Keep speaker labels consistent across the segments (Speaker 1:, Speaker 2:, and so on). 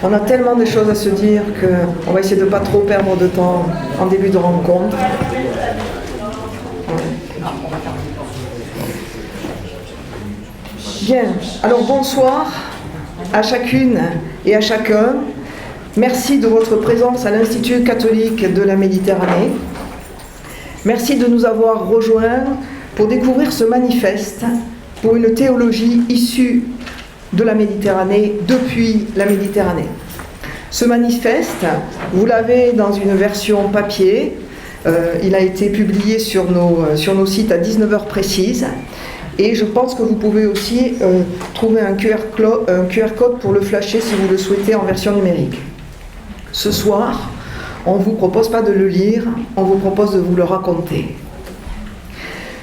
Speaker 1: On a tellement de choses à se dire qu'on va essayer de ne pas trop perdre de temps en début de rencontre. Bien, alors bonsoir à chacune et à chacun. Merci de votre présence à l'Institut catholique de la Méditerranée. Merci de nous avoir rejoints pour découvrir ce manifeste pour une théologie issue de la Méditerranée, depuis la Méditerranée. Ce manifeste, vous l'avez dans une version papier, il a été publié sur nos sites à 19h précises, et je pense que vous pouvez aussi trouver un QR code pour le flasher si vous le souhaitez en version numérique. Ce soir, on ne vous propose pas de le lire, on vous propose de vous le raconter.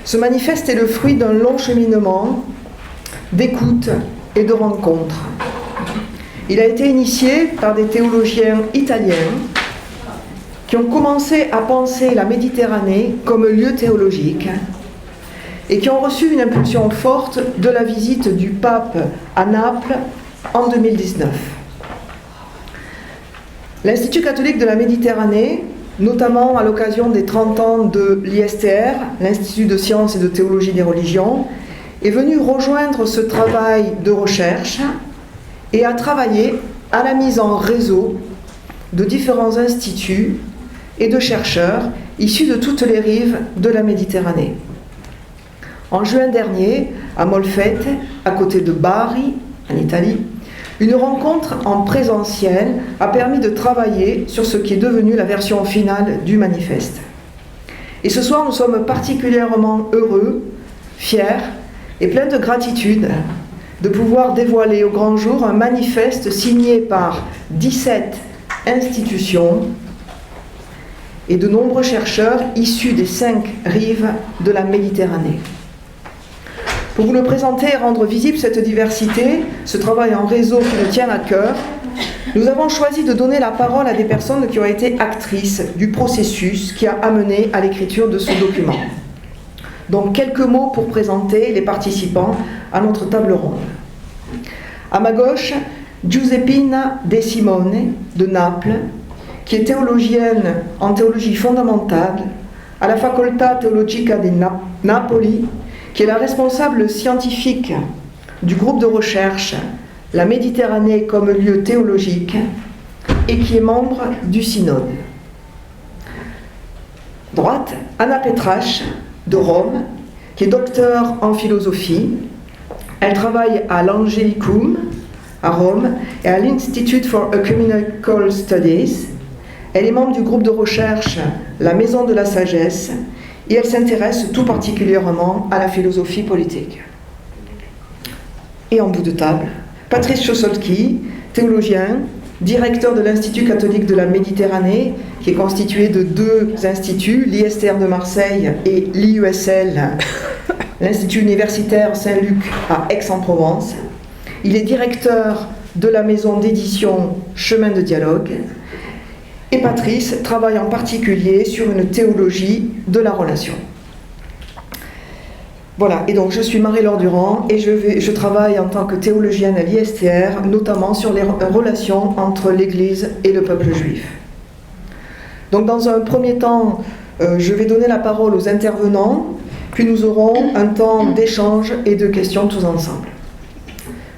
Speaker 1: Ce manifeste est le fruit d'un long cheminement d'écoute et de rencontres. Il a été initié par des théologiens italiens qui ont commencé à penser la Méditerranée comme lieu théologique et qui ont reçu une impulsion forte de la visite du pape à Naples en 2019. L'Institut catholique de la Méditerranée, notamment à l'occasion des 30 ans de l'ISTR, l'Institut de sciences et de théologie des religions, est venu rejoindre ce travail de recherche et a travaillé à la mise en réseau de différents instituts et de chercheurs issus de toutes les rives de la Méditerranée. En juin dernier, à Molfette, à côté de Bari, en Italie, une rencontre en présentiel a permis de travailler sur ce qui est devenu la version finale du manifeste. Et ce soir, nous sommes particulièrement heureux, fiers et pleins de gratitude de pouvoir dévoiler au grand jour un manifeste signé par 17 institutions et de nombreux chercheurs issus des 5 rives de la Méditerranée. Pour vous le présenter et rendre visible cette diversité, ce travail en réseau qui nous tient à cœur, nous avons choisi de donner la parole à des personnes qui ont été actrices du processus qui a amené à l'écriture de ce document. Donc quelques mots pour présenter les participants à notre table ronde. À ma gauche, Giuseppina De Simone de Naples, qui est théologienne en théologie fondamentale à la Facoltà Teologica di Napoli, qui est la responsable scientifique du groupe de recherche La Méditerranée comme lieu théologique et qui est membre du synode. Droite, Anna Petrache de Rome, qui est docteure en philosophie. Elle travaille à l'Angelicum à Rome et à l'Institute for Ecumenical Studies. Elle est membre du groupe de recherche La Maison de la Sagesse et elle s'intéresse tout particulièrement à la philosophie politique. Et en bout de table, Patrice Chossolki, théologien, directeur de l'Institut catholique de la Méditerranée, qui est constitué de 2 instituts, l'ISTR de Marseille et l'IUSL, l'Institut universitaire Saint-Luc à Aix-en-Provence. Il est directeur de la maison d'édition Chemin de Dialogue. Et Patrice travaille en particulier sur une théologie de la relation. Voilà, et donc je suis Marie-Laure Durand et je travaille en tant que théologienne à l'ISTR, notamment sur les relations entre l'Église et le peuple juif. Donc dans un premier temps, je vais donner la parole aux intervenants, puis nous aurons un temps d'échange et de questions tous ensemble.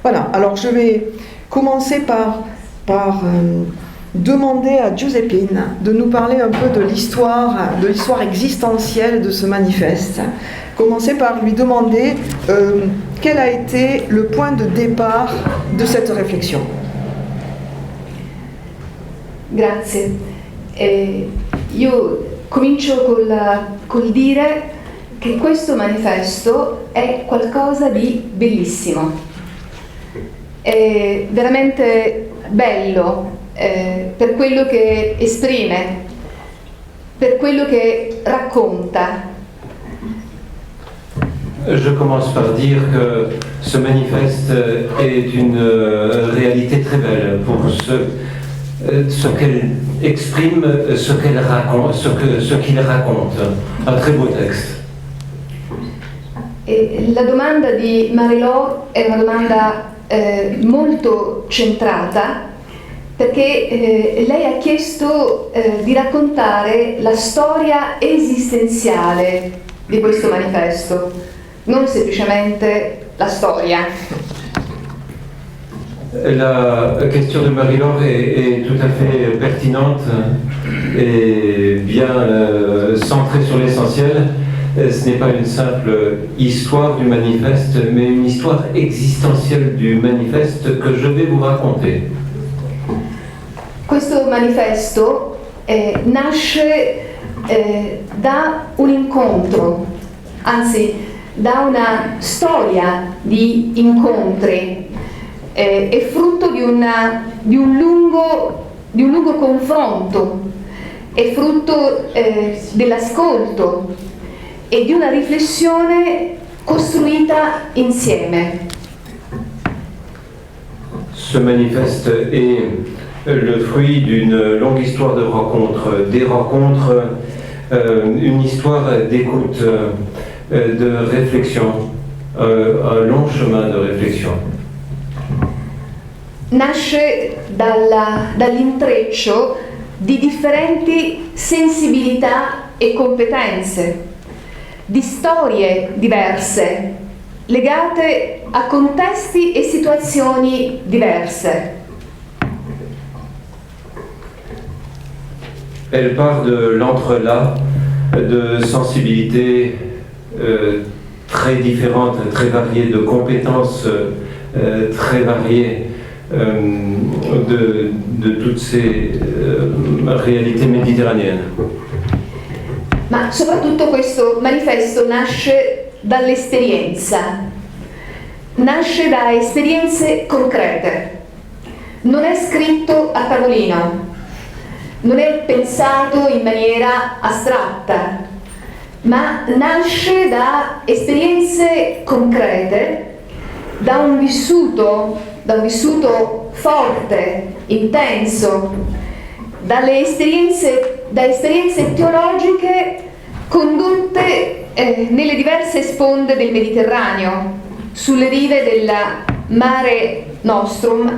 Speaker 1: Voilà, alors je vais commencer par demander à Giuseppina de nous parler un peu de l'histoire existentielle de ce manifeste. Commencer par lui demander quel a été le point de départ de cette réflexion.
Speaker 2: Grazie. Io comincio col dire che questo manifesto è qualcosa di bellissimo. È veramente bello. Per quello che esprime, per quello che racconta.
Speaker 3: Je commence par dire que ce manifeste est une réalité très belle pour ce qu'elle exprime, ce qu'elle raconte, ce qu'il raconte. Un très beau texte.
Speaker 2: E la domanda di Marie-Laure è una domanda molto centrata perché lei ha chiesto di raccontare la storia esistenziale di questo manifesto, non semplicemente la storia.
Speaker 3: La question de Marie-Laure est tout à fait pertinente et bien centrée sur l'essentiel. Ce n'est pas une simple histoire du manifeste, mais une histoire existentielle du manifeste que je vais vous raconter.
Speaker 2: Questo manifesto nasce da un incontro, anzi da una storia di incontri, è frutto di un lungo confronto, è frutto dell'ascolto e di una riflessione costruita insieme.
Speaker 3: Ce manifeste est le fruit d'une longue histoire de rencontres, des rencontres, une histoire d'écoute, de réflexion, un long chemin de réflexion.
Speaker 2: Nasce dall'intreccio di differenti sensibilità e competenze, di storie diverse, legate a contesti e situazioni diverse.
Speaker 3: Elle part de l'entrelac de sensibilités très différentes, très variées, de compétences très variées de toutes ces réalités méditerranéennes.
Speaker 2: Ma soprattutto questo manifesto nasce dall'esperienza, nasce da esperienze concrete, non è scritto a tavolino, non è pensato in maniera astratta, ma nasce da esperienze concrete, da un vissuto forte, intenso, da esperienze teologiche condotte nelle diverse sponde del Mediterraneo, sulle rive del Mare Nostrum,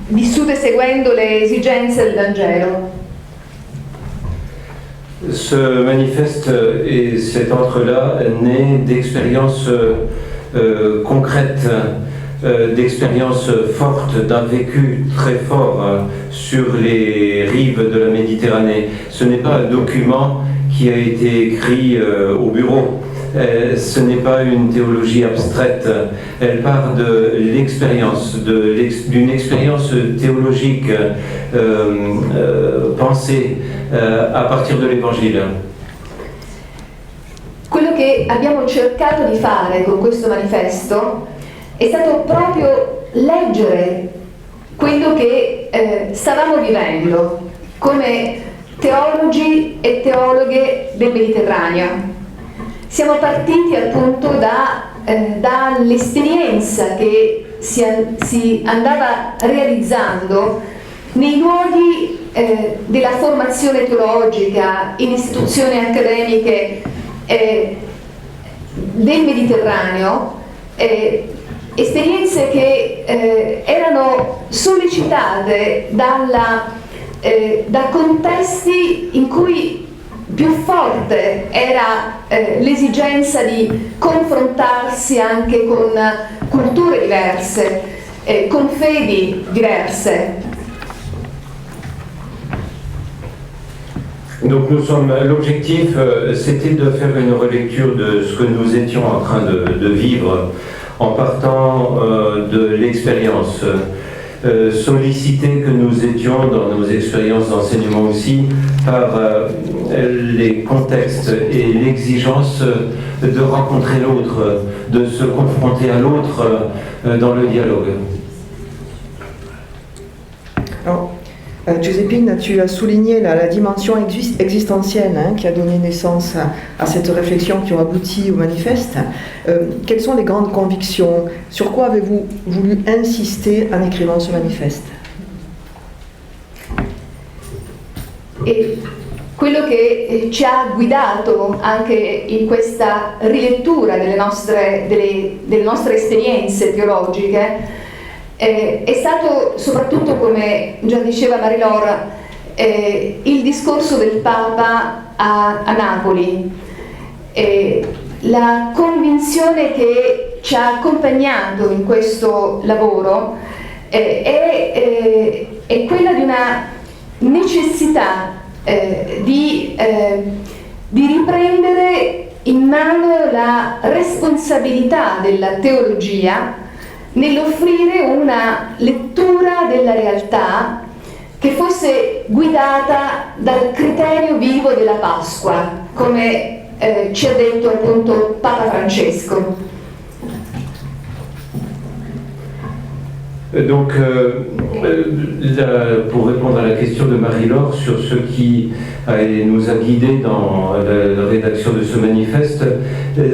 Speaker 2: vissute seguendo le esigenze del Vangelo.
Speaker 3: Ce manifeste et cet entrelac naît d'expériences concrètes, d'expériences fortes, d'un vécu très fort sur les rives de la Méditerranée. Ce n'est pas un document qui a été écrit au bureau. Ce n'est pas une théologie abstraite, elle part de l'expérience, d'une expérience théologique pensée à partir de l'Évangile.
Speaker 2: Quello che abbiamo cercato di fare con questo manifesto è stato proprio leggere quello che stavamo vivendo come teologi e teologhe del Mediterraneo. Siamo partiti appunto dall'esperienza che si andava realizzando nei luoghi della formazione teologica, in istituzioni accademiche del Mediterraneo, esperienze che erano sollecitate da contesti in cui più forte era l'esigenza di confrontarsi anche con culture diverse, con fedi diverse.
Speaker 3: Donc l'objectif c'était de faire une relecture de ce que nous étions en train de vivre en partant de l'expérience. Sollicité que nous étions dans nos expériences d'enseignement aussi par les contextes et l'exigence de rencontrer l'autre, de se confronter à l'autre dans le dialogue.
Speaker 1: Alors, Giuseppine, tu as souligné la dimension existentielle qui a donné naissance à cette réflexion qui a abouti au manifeste. Quelles sont les grandes convictions? Sur quoi avez-vous voulu insister en écrivant ce manifeste?
Speaker 2: E quello che ci ha guidato anche in questa rilettura delle nostre esperienze teologiche è stato soprattutto, come già diceva Marilor, il discorso del Papa a Napoli, la convinzione che ci ha accompagnato in questo lavoro è quella di una necessità di riprendere in mano la responsabilità della teologia nell'offrire una lettura della realtà che fosse guidata dal criterio vivo della Pasqua, come ci ha detto appunto Papa Francesco.
Speaker 3: Donc, pour répondre à la question de Marie-Laure sur ce qui nous a guidés dans la rédaction de ce manifeste,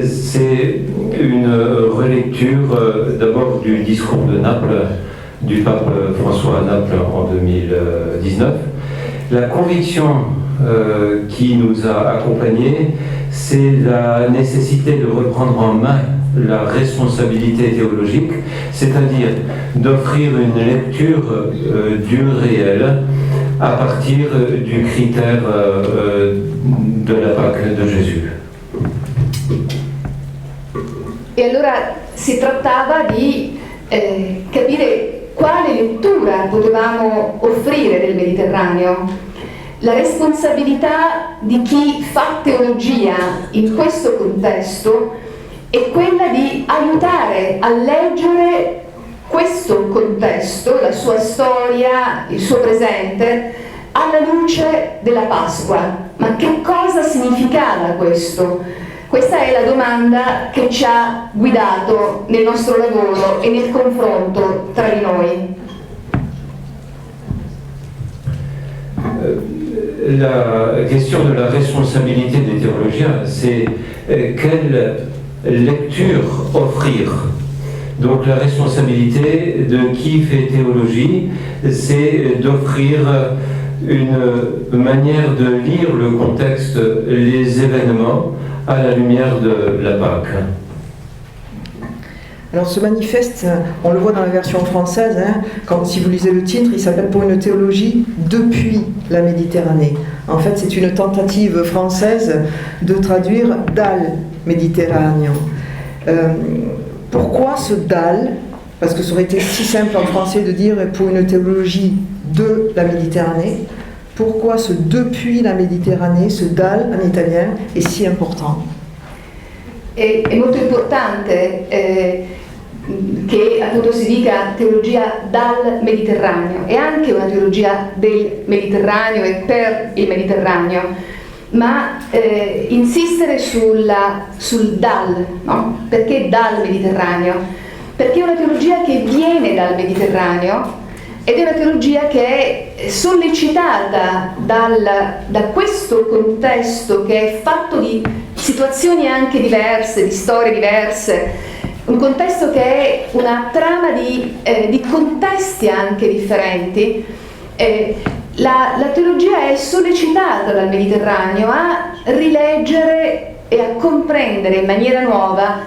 Speaker 3: c'est une relecture d'abord du discours de Naples, du pape François à Naples en 2019. La conviction qui nous a accompagnés, c'est la nécessité de reprendre en main la responsabilité théologique, c'est-à-dire d'offrir une lecture du réel à partir du critère de la Pâque de Gesù.
Speaker 2: E allora si trattava di capire quale lettura potevamo offrire del Mediterraneo. La responsabilità di chi fa teologia in questo contesto è quella di aiutare a leggere questo contesto, la sua storia, il suo presente, alla luce della Pasqua. Ma che cosa significava questo? Questa è la domanda che ci ha guidato nel nostro lavoro e nel confronto tra di noi.
Speaker 3: La question de la responsabilité des théologiens, c'est quelle lecture offrir. Donc la responsabilité de qui fait théologie, c'est d'offrir une manière de lire le contexte, les événements à la lumière de la Pâque.
Speaker 1: Alors ce manifeste, on le voit dans la version française, si vous lisez le titre, il s'appelle « Pour une théologie depuis la Méditerranée ». En fait, c'est une tentative française de traduire « dal Mediterraneo ». Pourquoi ce « dal » Parce que ça aurait été si simple en français de dire « pour une théologie de la Méditerranée ». Pourquoi ce « depuis la Méditerranée », ce « dal » en italien, est si important?
Speaker 2: È molto importante che appunto si dica teologia dal Mediterraneo, è anche una teologia del Mediterraneo e per il Mediterraneo, ma insistere sul dal, no? Perché dal Mediterraneo? Perché è una teologia che viene dal Mediterraneo ed è una teologia che è sollecitata da questo contesto che è fatto di situazioni anche diverse, di storie diverse, un contesto che è una trama di contesti anche differenti. La teologia è sollecitata dal Mediterraneo a rileggere e a comprendere in maniera nuova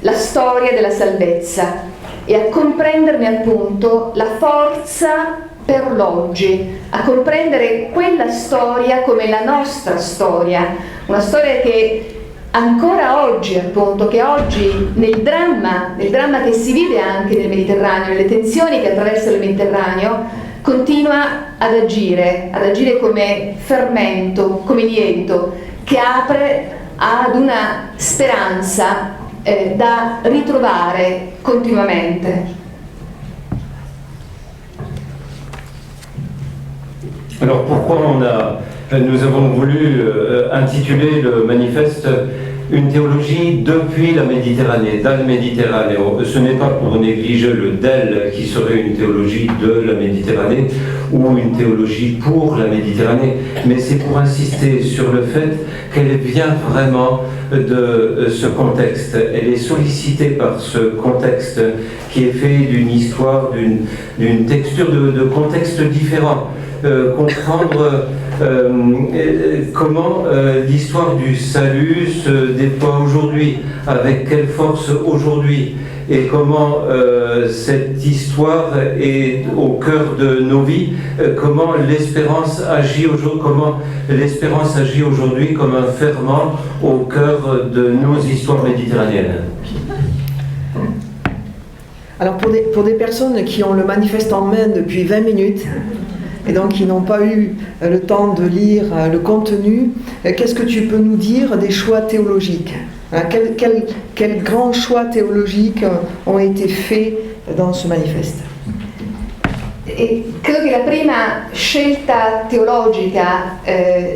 Speaker 2: la storia della salvezza e a comprenderne appunto la forza per l'oggi, a comprendere quella storia come la nostra storia, una storia che ancora oggi, appunto, che oggi nel dramma che si vive anche nel Mediterraneo, nelle tensioni che attraversano il Mediterraneo, continua ad agire come fermento, come lievito, che apre ad una speranza da ritrovare continuamente.
Speaker 3: Alors pourquoi nous avons voulu intituler le manifeste une théologie depuis la Méditerranée, dal Mediterraneo. Ce n'est pas pour négliger le del qui serait une théologie de la Méditerranée ou une théologie pour la Méditerranée, mais c'est pour insister sur le fait qu'elle vient vraiment de ce contexte. Elle est sollicitée par ce contexte qui est fait d'une histoire, d'une texture de contexte différent. Comprendre comment l'histoire du salut se déploie aujourd'hui, avec quelle force aujourd'hui, et comment cette histoire est au cœur de nos vies, comment l'espérance agit aujourd'hui comme un ferment au cœur de nos histoires méditerranéennes.
Speaker 1: Alors pour des personnes qui ont le manifeste en main depuis 20 minutes et donc qui n'ont pas eu le temps de lire le contenu, qu'est-ce que tu peux nous dire des choix théologiques? Quels grands choix théologiques ont été faits dans ce manifeste?
Speaker 2: E credo che la prima scelta teologica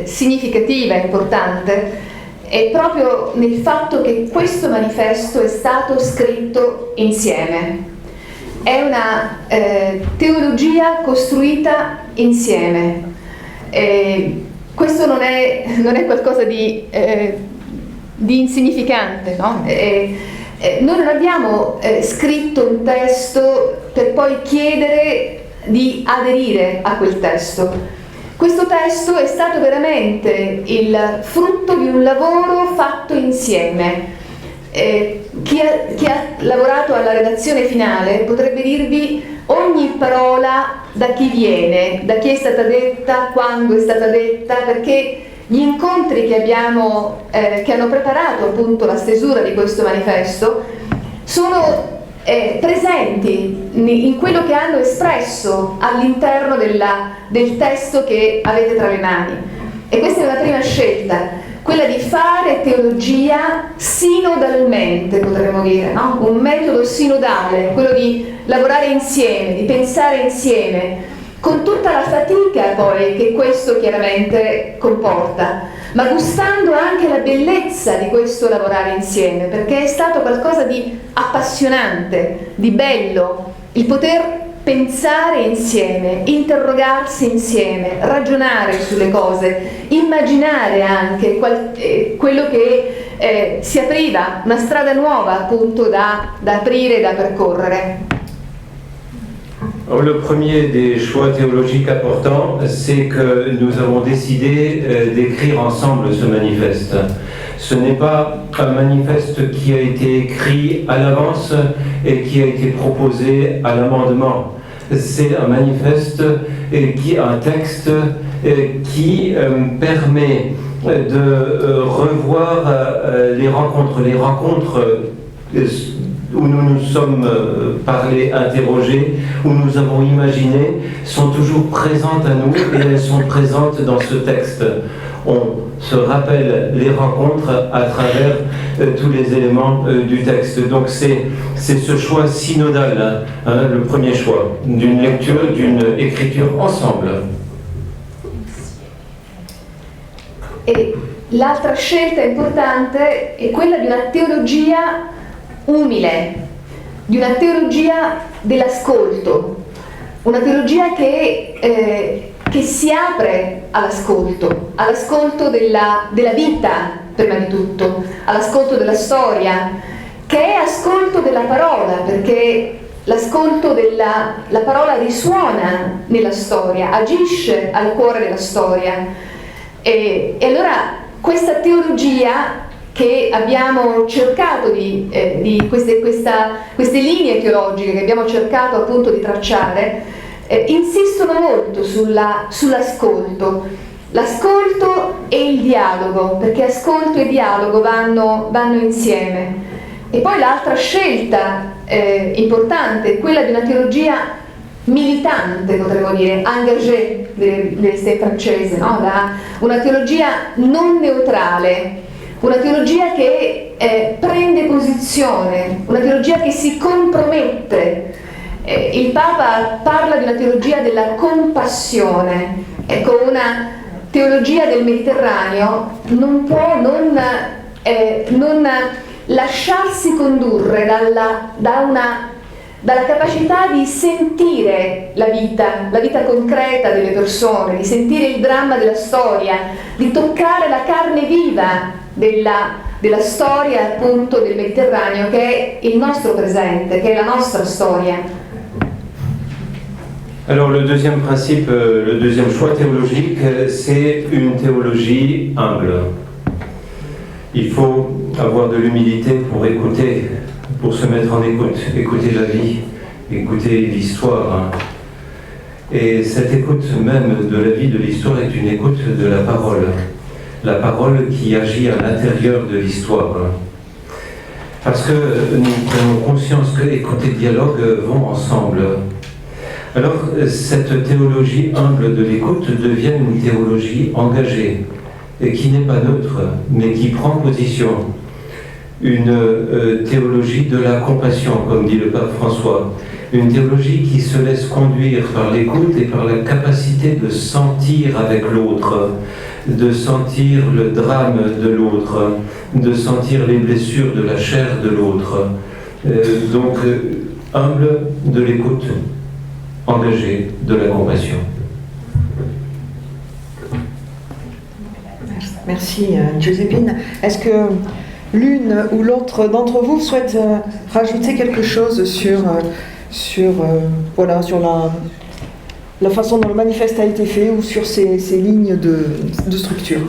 Speaker 2: significativa e importante è proprio nel fatto che questo manifesto è stato scritto insieme. È una teologia costruita insieme. Questo non è qualcosa di insignificante, no? Noi non abbiamo scritto un testo per poi chiedere di aderire a quel testo. Questo testo è stato veramente il frutto di un lavoro fatto insieme. Chi ha lavorato alla redazione finale potrebbe dirvi ogni parola da chi viene, da chi è stata detta, quando è stata detta, perché gli incontri che hanno preparato appunto la stesura di questo manifesto sono presenti in quello che hanno espresso all'interno del testo che avete tra le mani. E questa è una prima scelta, quella di fare teologia sinodalmente, potremmo dire, no? Un metodo sinodale, quello di lavorare insieme, di pensare insieme, con tutta la fatica poi che questo chiaramente comporta, ma gustando anche la bellezza di questo lavorare insieme, perché è stato qualcosa di appassionante, di bello, il poter pensare insieme, interrogarsi insieme, ragionare sulle cose, immaginare anche quello che si apriva, una strada nuova appunto da aprire e da percorrere.
Speaker 3: Le premier des choix théologiques importants, c'est que nous avons décidé d'écrire ensemble ce manifeste. Ce n'est pas un manifeste qui a été écrit à l'avance et qui a été proposé à l'amendement. C'est un manifeste un texte qui permet de revoir les rencontres où nous nous sommes parlé, interrogés, où nous avons imaginé, sont toujours présentes à nous et elles sont présentes dans ce texte. On se rappelle les rencontres à travers tous les éléments du texte. Donc c'est ce choix synodal, le premier choix, d'une lecture, d'une écriture ensemble.
Speaker 2: E l'altra scelta importante è quella di una teologia umile, di una teologia dell'ascolto, una teologia che si apre all'ascolto della vita prima di tutto, all'ascolto della storia, che è ascolto della parola, perché l'ascolto la parola risuona nella storia, agisce al cuore della storia. E allora questa teologia che abbiamo cercato queste linee teologiche che abbiamo cercato appunto di tracciare, insistono molto sull'ascolto, l'ascolto e il dialogo, perché ascolto e dialogo vanno insieme. E poi l'altra scelta importante è quella di una teologia militante, potremmo dire, engagée dell'estate francese, no? Una teologia non neutrale, una teologia che prende posizione, una teologia che si compromette. Il Papa parla di una teologia della compassione. Ecco, una teologia del Mediterraneo non può non lasciarsi condurre dalla capacità di sentire la vita concreta delle persone, di sentire il dramma della storia, di toccare la carne viva della storia appunto del Mediterraneo, che è il nostro presente, che è la nostra storia.
Speaker 3: Alors le deuxième principe, le deuxième choix théologique, c'est une théologie humble. Il faut avoir de l'humilité pour écouter, pour se mettre en écoute, écouter la vie, écouter l'histoire. Et cette écoute même de la vie, de l'histoire, est une écoute de la parole qui agit à l'intérieur de l'histoire. Parce que nous prenons conscience que écoute et dialogue vont ensemble. Alors, cette théologie humble de l'écoute devient une théologie engagée, et qui n'est pas neutre, mais qui prend position. Une théologie de la compassion, comme dit le pape François. Une théologie qui se laisse conduire par l'écoute et par la capacité de sentir avec l'autre, de sentir le drame de l'autre, de sentir les blessures de la chair de l'autre. Donc, humble de l'écoute, engagé de la compassion.
Speaker 1: Merci Giuseppine. Est-ce que l'une ou l'autre d'entre vous souhaite rajouter quelque chose sur la façon dont le manifeste a été fait ou sur ces lignes de structure?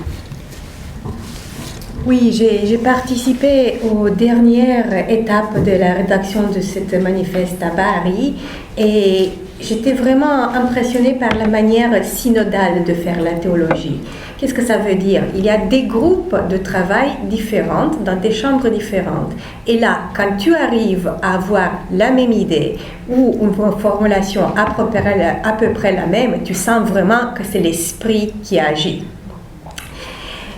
Speaker 4: Oui, j'ai participé aux dernières étapes de la rédaction de cette manifeste à Bari et j'étais vraiment impressionnée par la manière synodale de faire la théologie. Qu'est-ce que ça veut dire? Il y a des groupes de travail différents dans des chambres différentes. Et là, quand tu arrives à avoir la même idée ou une formulation à peu près la même, tu sens vraiment que c'est l'esprit qui agit.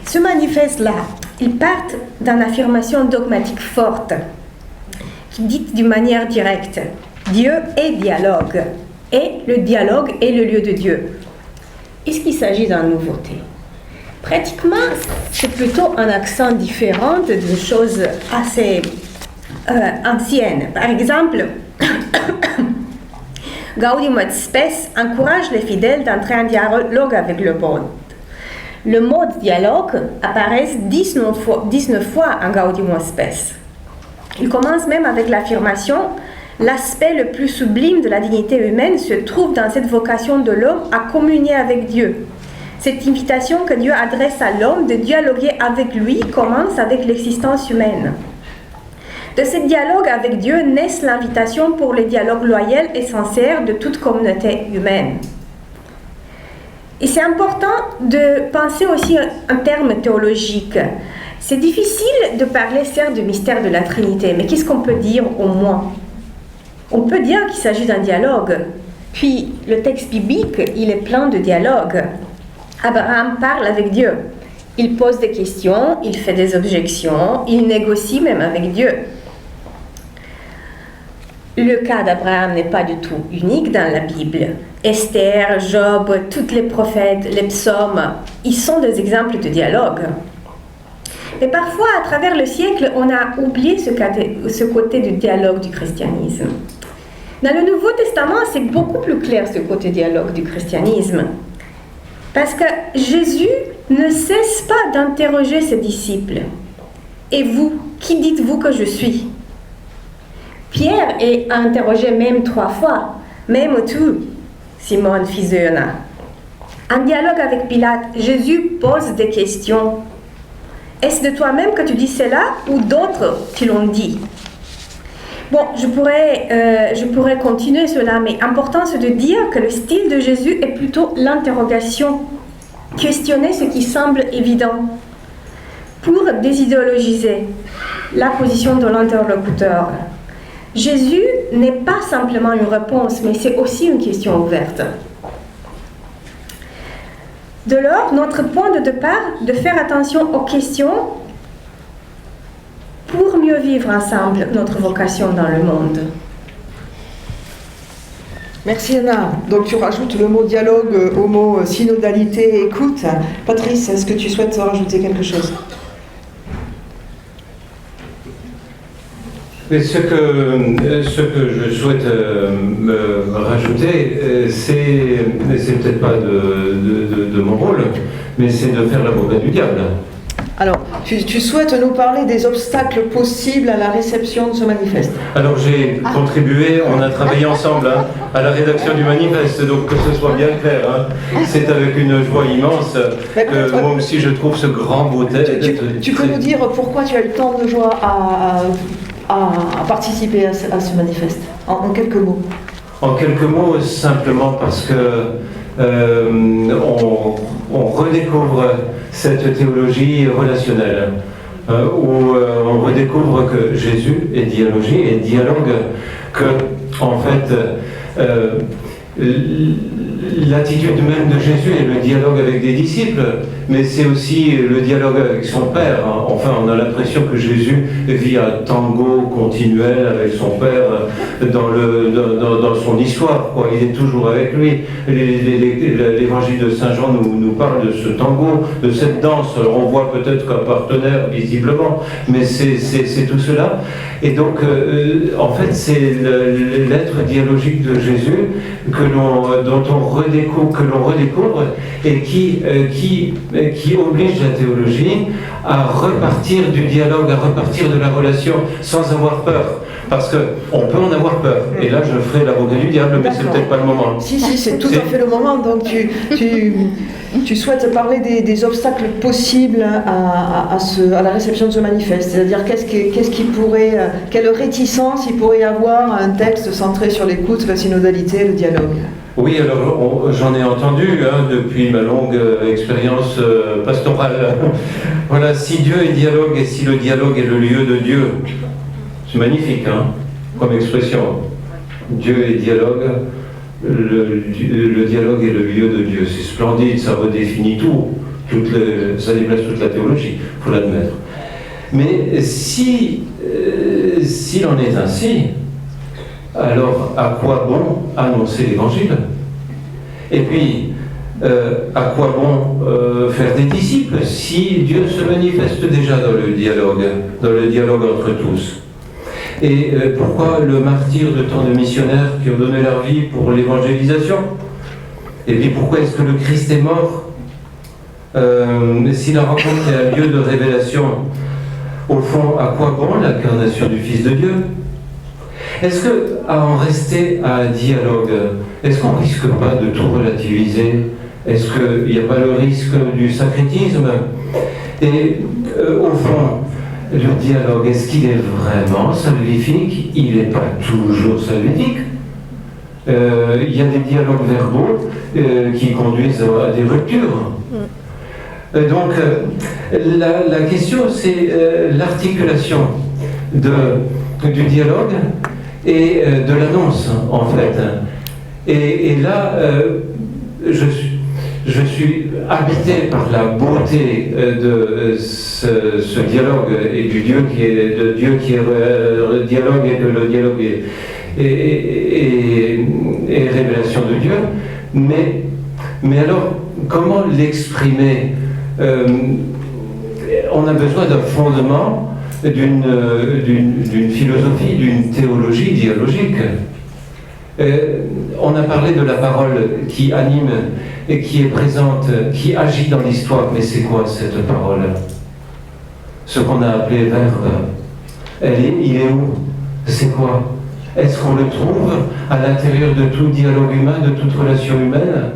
Speaker 4: Ce manifeste-là, il part d'une affirmation dogmatique forte qui dit d'une manière directe « Dieu est dialogue » et le dialogue est le lieu de Dieu. Est-ce qu'il s'agit d'une nouveauté? Pratiquement, c'est plutôt un accent différent de choses assez anciennes. Par exemple, Gaudium et Spes encourage les fidèles d'entrer en dialogue avec le monde. Le mot dialogue apparaît 19 fois en Gaudium et Spes. Il commence même avec l'affirmation « L'aspect le plus sublime de la dignité humaine se trouve dans cette vocation de l'homme à communier avec Dieu. » Cette invitation que Dieu adresse à l'homme de dialoguer avec lui commence avec l'existence humaine. De ce dialogue avec Dieu naît l'invitation pour le dialogue loyal et sincère de toute communauté humaine. Et c'est important de penser aussi en termes théologiques. C'est difficile de parler certes du mystère de la Trinité, mais qu'est-ce qu'on peut dire au moins? On peut dire qu'il s'agit d'un dialogue. Puis le texte biblique, il est plein de dialogues. Abraham parle avec Dieu. Il pose des questions, il fait des objections, il négocie même avec Dieu. Le cas d'Abraham n'est pas du tout unique dans la Bible. Esther, Job, tous les prophètes, les psaumes, ils sont des exemples de dialogue. Mais parfois, à travers le siècle, on a oublié ce côté du dialogue du christianisme. Dans le Nouveau Testament, c'est beaucoup plus clair ce côté dialogue du christianisme. Parce que Jésus ne cesse pas d'interroger ses disciples. Et vous, qui dites-vous que je suis? Pierre est interrogé même 3 fois. Même tu, Simon, fils de Jonas. En dialogue avec Pilate, Jésus pose des questions. Est-ce de toi-même que tu dis cela ou d'autres qui l'ont dit? Bon, je pourrais continuer cela, mais important c'est de dire que le style de Jésus est plutôt l'interrogation, questionner ce qui semble évident, pour désidéologiser la position de l'interlocuteur. Jésus n'est pas simplement une réponse, mais c'est aussi une question ouverte. De lors, notre point de départ, de faire attention aux questions pour mieux vivre ensemble notre vocation dans le monde.
Speaker 1: Merci Anna. Donc tu rajoutes le mot dialogue au mot synodalité et écoute. Patrice, est-ce que tu souhaites rajouter quelque chose?
Speaker 3: Mais ce que je souhaite rajouter, c'est peut-être pas de mon rôle, mais c'est de faire l'avocat du diable.
Speaker 1: Alors, tu souhaites nous parler des obstacles possibles à la réception de ce manifeste.
Speaker 3: Alors j'ai contribué, on a travaillé ensemble à la rédaction du manifeste, donc que ce soit bien clair, c'est avec une joie immense que moi aussi je trouve ce grand beau texte.
Speaker 1: Tu peux nous dire pourquoi tu as eu tant de joie à participer à ce manifeste, en quelques mots?
Speaker 3: En quelques mots, simplement parce que on redécouvre cette théologie relationnelle, où on redécouvre que Jésus est dialogie et dialogue, que en fait l'attitude même de Jésus est le dialogue avec des disciples, mais c'est aussi le dialogue avec son Père. Enfin, on a l'impression que Jésus vit un tango continuel avec son Père dans son histoire, quoi. Il est toujours avec lui. L'évangile de Saint Jean nous parle de ce tango, de cette danse. Alors, on voit peut-être qu'un partenaire, visiblement, mais c'est tout cela. Et donc, en fait, c'est l'être dialogique de Jésus dont on redécouvre et qui oblige la théologie à repartir du dialogue, à repartir de la relation sans avoir peur. Parce qu'on peut en avoir peur. Et là, je ferai l'avocat du diable, mais c'est peut-être pas le moment.
Speaker 1: Si, c'est tout à fait le moment. Donc, tu souhaites parler des obstacles possibles à la réception de ce manifeste. C'est-à-dire, quelle réticence il pourrait y avoir à un texte centré sur l'écoute, la synodalité, le dialogue?
Speaker 3: Oui, alors j'en ai entendu depuis ma longue expérience pastorale. Voilà, si Dieu est dialogue et si le dialogue est le lieu de Dieu, c'est magnifique comme expression. Dieu est dialogue, le dialogue est le lieu de Dieu. C'est splendide, ça redéfinit tout, ça déplace toute la théologie, il faut l'admettre. Mais s'il en est ainsi, alors à quoi bon annoncer l'évangile? Et puis, à quoi bon faire des disciples si Dieu se manifeste déjà dans le dialogue entre tous? Et pourquoi le martyr de tant de missionnaires qui ont donné leur vie pour l'évangélisation? Et puis pourquoi est-ce que le Christ est mort? Si la rencontre est un lieu de révélation, au fond, à quoi bon l'incarnation du Fils de Dieu? Est-ce qu'à en rester à un dialogue, est-ce qu'on ne risque pas de tout relativiser? Est-ce qu'il n'y a pas le risque du syncrétisme? Et au fond, le dialogue, est-ce qu'il est vraiment salvifique? Il n'est pas toujours salvifique. Il y a des dialogues verbaux qui conduisent à des ruptures. Donc, la question, c'est l'articulation du dialogue et de l'annonce, en fait. Et là, je suis habité par la beauté de ce dialogue et du Dieu qui est le dialogue et le dialogue et révélation de Dieu. Mais alors, comment l'exprimer? On a besoin d'un fondement, d'une philosophie, d'une théologie dialogique. On a parlé de la parole qui anime et qui est présente, qui agit dans l'histoire. Mais c'est quoi cette parole? Ce qu'on a appelé verbe. Il est où? C'est quoi? Est-ce qu'on le trouve à l'intérieur de tout dialogue humain, de toute relation humaine?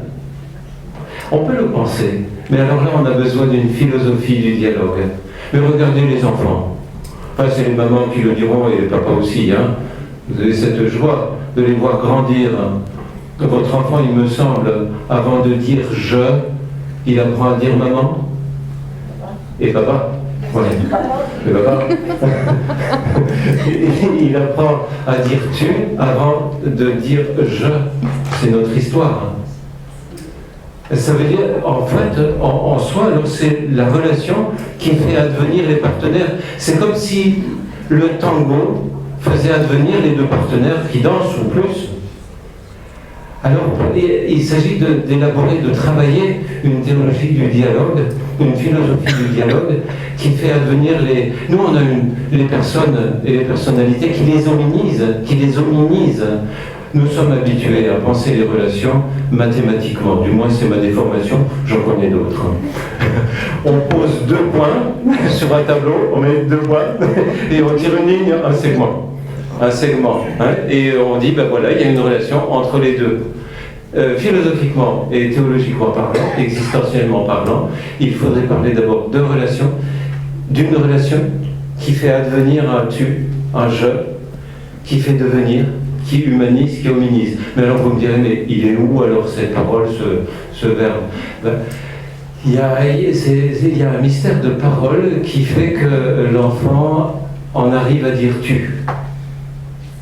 Speaker 3: On peut le penser, mais alors là on a besoin d'une philosophie du dialogue. Mais regardez les enfants. Enfin, c'est les mamans qui le diront et les papas aussi. Vous avez cette joie de les voir grandir. Votre enfant, il me semble, avant de dire « je », il apprend à dire « maman » et « papa ». Ouais. Et papa. Il apprend à dire « tu » avant de dire « je ». C'est notre histoire. Ça veut dire, en fait, en soi, c'est la relation qui fait advenir les partenaires. C'est comme si le tango faisait advenir les deux partenaires qui dansent ou plus. Alors, il s'agit d'élaborer, de travailler une théologie du dialogue, une philosophie du dialogue qui fait advenir les... Nous, on a les personnes et les personnalités qui les hominisent, Nous sommes habitués à penser les relations mathématiquement, du moins c'est ma déformation, j'en connais d'autres. On pose 2 points sur un tableau, on met 2 points et on tire une ligne, un segment. Un segment. Hein, et on dit, ben voilà, il y a une relation entre les deux. Philosophiquement et théologiquement parlant, existentiellement parlant, il faudrait parler d'abord de relations, d'une relation qui fait advenir un tu, un je, qui fait devenir, qui humanise, qui hominise. Mais alors vous me direz, mais il est où alors cette parole, ce verbe? Ben, il y a un mystère de parole qui fait que l'enfant en arrive à dire tu,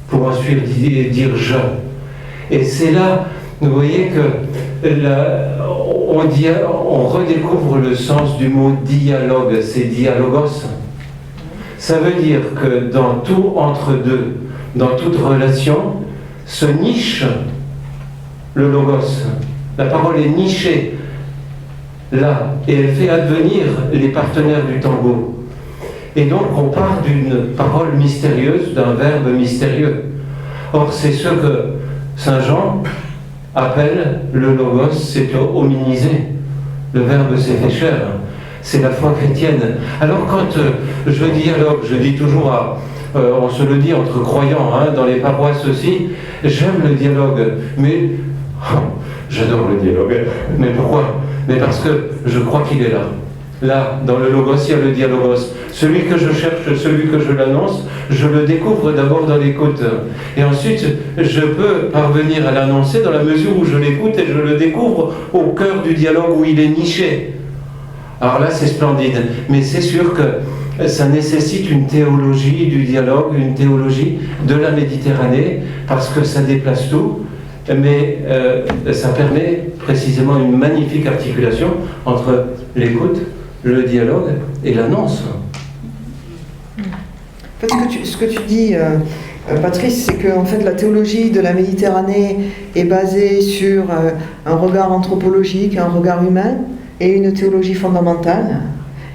Speaker 3: pour ensuite dire je. Et c'est là, vous voyez que on redécouvre le sens du mot dialogue, c'est dialogos. Ça veut dire que dans tout entre-deux, dans toute relation, se niche le logos. La parole est nichée là, et elle fait advenir les partenaires du tango. Et donc on part d'une parole mystérieuse, d'un verbe mystérieux. Or c'est ce que Saint Jean appelle le logos, c'est hominisé. Le verbe s'est fait chair. C'est la foi chrétienne. Alors quand je dialogue, je dis toujours on se le dit entre croyants, hein, dans les paroisses aussi, j'aime le dialogue, mais j'adore le dialogue. Mais pourquoi? Mais parce que je crois qu'il est là. Là, dans le logos, il y a le dialogos. Celui que je cherche, celui que je l'annonce, je le découvre d'abord dans l'écoute. Et ensuite, je peux parvenir à l'annoncer dans la mesure où je l'écoute et je le découvre au cœur du dialogue où il est niché. Alors là, c'est splendide. Mais c'est sûr que ça nécessite une théologie du dialogue, une théologie de la Méditerranée, parce que ça déplace tout. Mais ça permet précisément une magnifique articulation entre l'écoute, le dialogue et l'annonce.
Speaker 1: En fait, ce que tu dis, Patrice, c'est que en fait, la théologie de la Méditerranée est basée sur un regard anthropologique, un regard humain et une théologie fondamentale.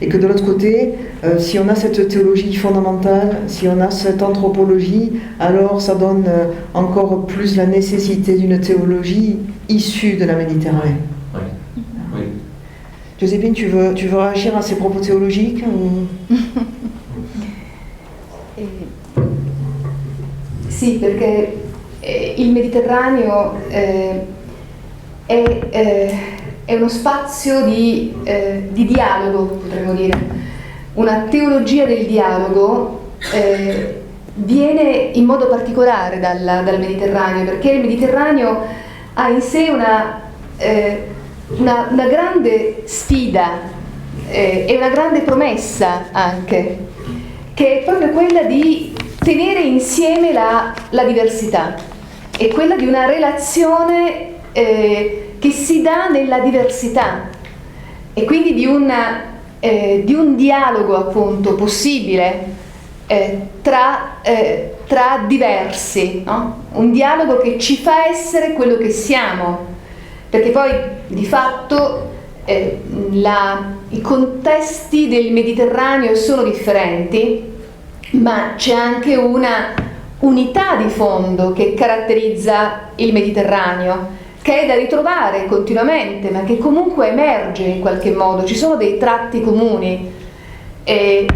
Speaker 1: Et que de l'autre côté, si on a cette théologie fondamentale, si on a cette anthropologie, alors ça donne encore plus la nécessité d'une théologie issue de la Méditerranée.
Speaker 3: Oui. Oui.
Speaker 1: Joséphine, tu veux réagir à ces propos théologiques ou...
Speaker 2: Sì, perché il Mediterraneo è uno spazio di dialogo, potremmo dire. Una teologia del dialogo viene in modo particolare dal Mediterraneo, perché il Mediterraneo ha in sé una grande sfida e una grande promessa anche, che è proprio quella di tenere insieme la diversità, è quella di una relazione che si dà nella diversità e quindi di un dialogo appunto possibile tra diversi, no? Un dialogo che ci fa essere quello che siamo, perché poi di fatto i contesti del Mediterraneo sono differenti, ma c'è anche una unità di fondo che caratterizza il Mediterraneo, che è da ritrovare continuamente, ma che comunque emerge in qualche modo. Ci sono dei tratti comuni e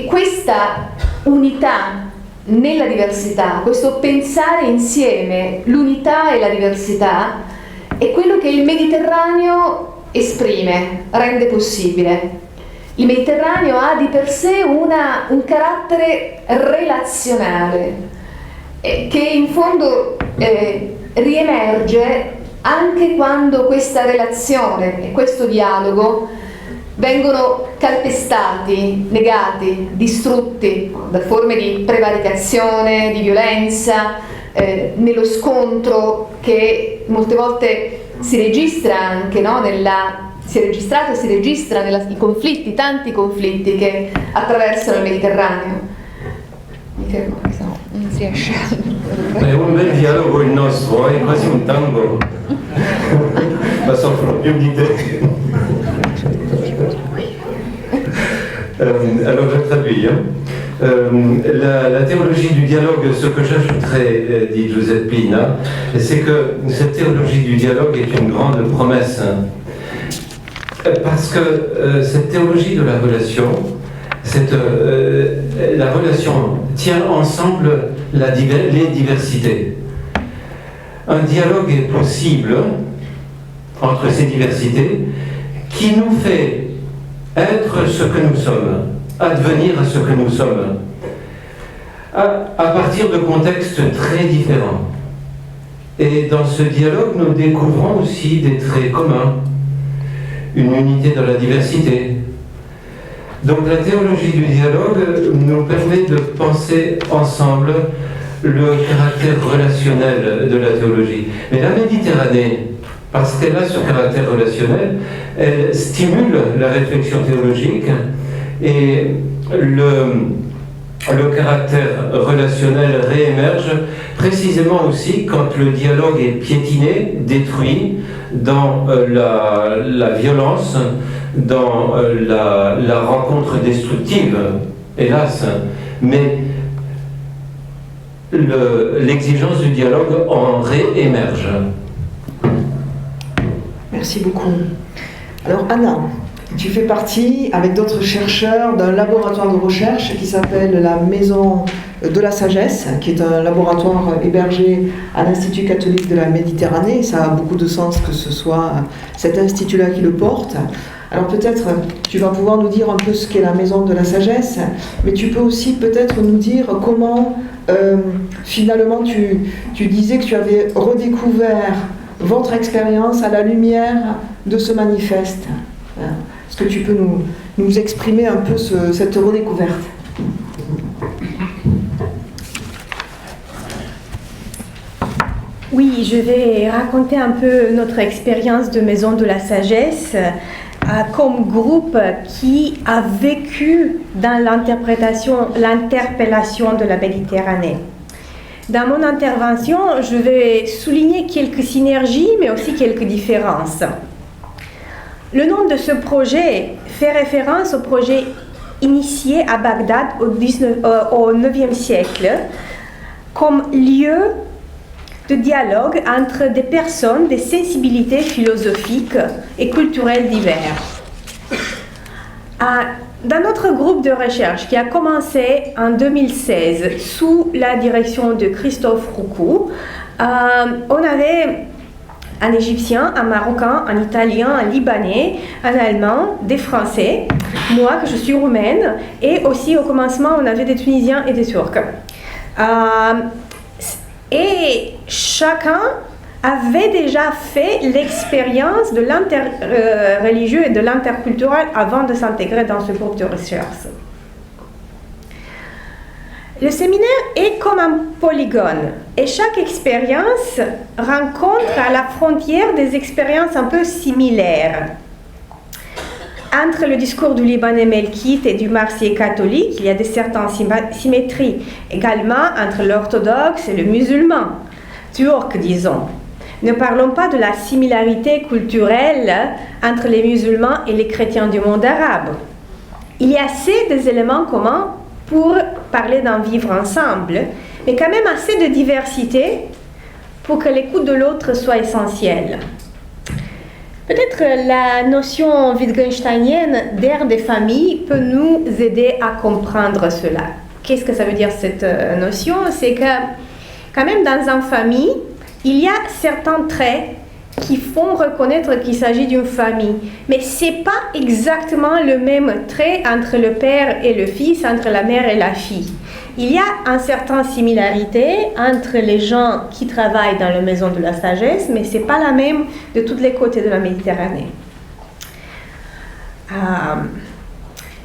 Speaker 2: questa unità nella diversità, questo pensare insieme l'unità e la diversità, è quello che il Mediterraneo esprime, rende possibile. Il Mediterraneo ha di per sé un carattere relazionale che in fondo riemerge anche quando questa relazione e questo dialogo vengono calpestati, negati, distrutti da forme di prevaricazione, di violenza, nello scontro che molte volte si registra anche, no? Si è registrato e si registra nei conflitti, tanti conflitti che attraversano il Mediterraneo. Mi fermo perché sennò non si riesce.
Speaker 3: È un bel dialogo il nostro, è quasi un tango. Ma soffro più di te. Alors je traduis. La théologie du dialogue, ce que j'ajouterais, dit Giuseppe Pina, c'est que cette théologie du dialogue est une grande promesse. Parce que cette théologie de la relation, la relation tient ensemble les diversités. Un dialogue est possible entre ces diversités qui nous fait être ce que nous sommes, advenir ce que nous sommes, à partir de contextes très différents. Et dans ce dialogue, nous découvrons aussi des traits communs, une unité dans la diversité. Donc la théologie du dialogue nous permet de penser ensemble le caractère relationnel de la théologie. Mais la Méditerranée, parce qu'elle a ce caractère relationnel, elle stimule la réflexion théologique et le caractère relationnel réémerge précisément aussi quand le dialogue est piétiné, détruit dans la violence, dans la rencontre destructive, hélas. Mais l'exigence du dialogue en réémerge.
Speaker 1: Merci beaucoup. Alors Anna, tu fais partie, avec d'autres chercheurs, d'un laboratoire de recherche qui s'appelle la Maison de la Sagesse, qui est un laboratoire hébergé à l'Institut catholique de la Méditerranée. Ça a beaucoup de sens que ce soit cet institut-là qui le porte. Alors peut-être tu vas pouvoir nous dire un peu ce qu'est la Maison de la Sagesse, mais tu peux aussi peut-être nous dire comment finalement tu disais que tu avais redécouvert votre expérience à la lumière de ce manifeste. Est-ce que tu peux nous exprimer un peu cette redécouverte ?
Speaker 4: Oui, je vais raconter un peu notre expérience de Maison de la Sagesse comme groupe qui a vécu dans l'interpellation de la Méditerranée. Dans mon intervention, je vais souligner quelques synergies, mais aussi quelques différences. Le nom de ce projet fait référence au projet initié à Bagdad au IXe siècle comme lieu de dialogue entre des personnes, des sensibilités philosophiques et culturelles diverses. Dans notre groupe de recherche qui a commencé en 2016 sous la direction de Christophe Roucou, on avait un Égyptien, un Marocain, un Italien, un Libanais, un Allemand, des Français, moi que je suis roumaine, et aussi au commencement on avait des Tunisiens et des Turcs. Et chacun avait déjà fait l'expérience de l'interreligieux et de l'interculturel avant de s'intégrer dans ce groupe de recherche. Le séminaire est comme un polygone et chaque expérience rencontre à la frontière des expériences un peu similaires. Entre le discours du Libanais melkite et du marseillais catholique, il y a de certaines symétries. Également entre l'orthodoxe et le musulman, turc disons. Ne parlons pas de la similarité culturelle entre les musulmans et les chrétiens du monde arabe. Il y a assez des éléments communs pour parler d'un vivre ensemble, mais quand même assez de diversité pour que l'écoute de l'autre soit essentielle. Peut-être la notion wittgensteinienne d'aire des familles peut nous aider à comprendre cela. Qu'est-ce que ça veut dire cette notion? C'est que quand même dans une famille, il y a certains traits qui font reconnaître qu'il s'agit d'une famille. Mais ce n'est pas exactement le même trait entre le père et le fils, entre la mère et la fille. Il y a une certaine similarité entre les gens qui travaillent dans la Maison de la Sagesse, mais ce n'est pas la même de tous les côtés de la Méditerranée.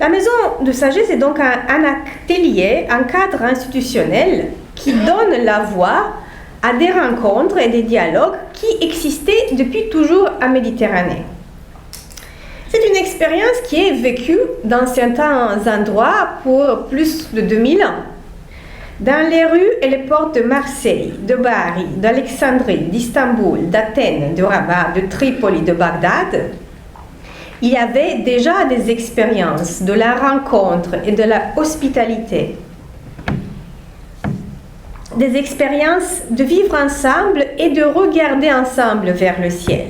Speaker 4: La Maison de Sagesse est donc un atelier, un cadre institutionnel qui donne la voix à des rencontres et des dialogues qui existaient depuis toujours en Méditerranée. C'est une expérience qui est vécue dans certains endroits pour plus de 2000 ans. Dans les rues et les portes de Marseille, de Bari, d'Alexandrie, d'Istanbul, d'Athènes, de Rabat, de Tripoli, de Bagdad, il y avait déjà des expériences de la rencontre et de la hospitalité. des expériences de vivre ensemble et de regarder ensemble vers le ciel.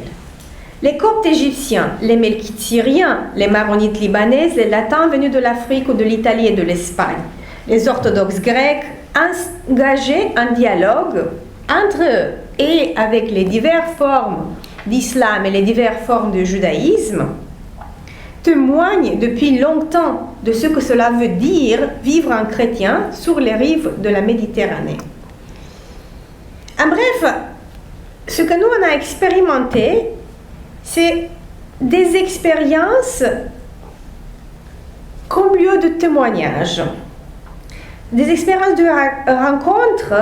Speaker 4: Les Coptes égyptiens, les Melkites syriens, les Maronites libanaises, les Latins venus de l'Afrique ou de l'Italie et de l'Espagne, les orthodoxes grecs, engagés en dialogue entre eux et avec les diverses formes d'islam et les diverses formes de judaïsme, témoignent depuis longtemps de ce que cela veut dire vivre en chrétien sur les rives de la Méditerranée. En bref, ce que nous on a expérimenté, c'est des expériences comme lieu de témoignage, des expériences de rencontres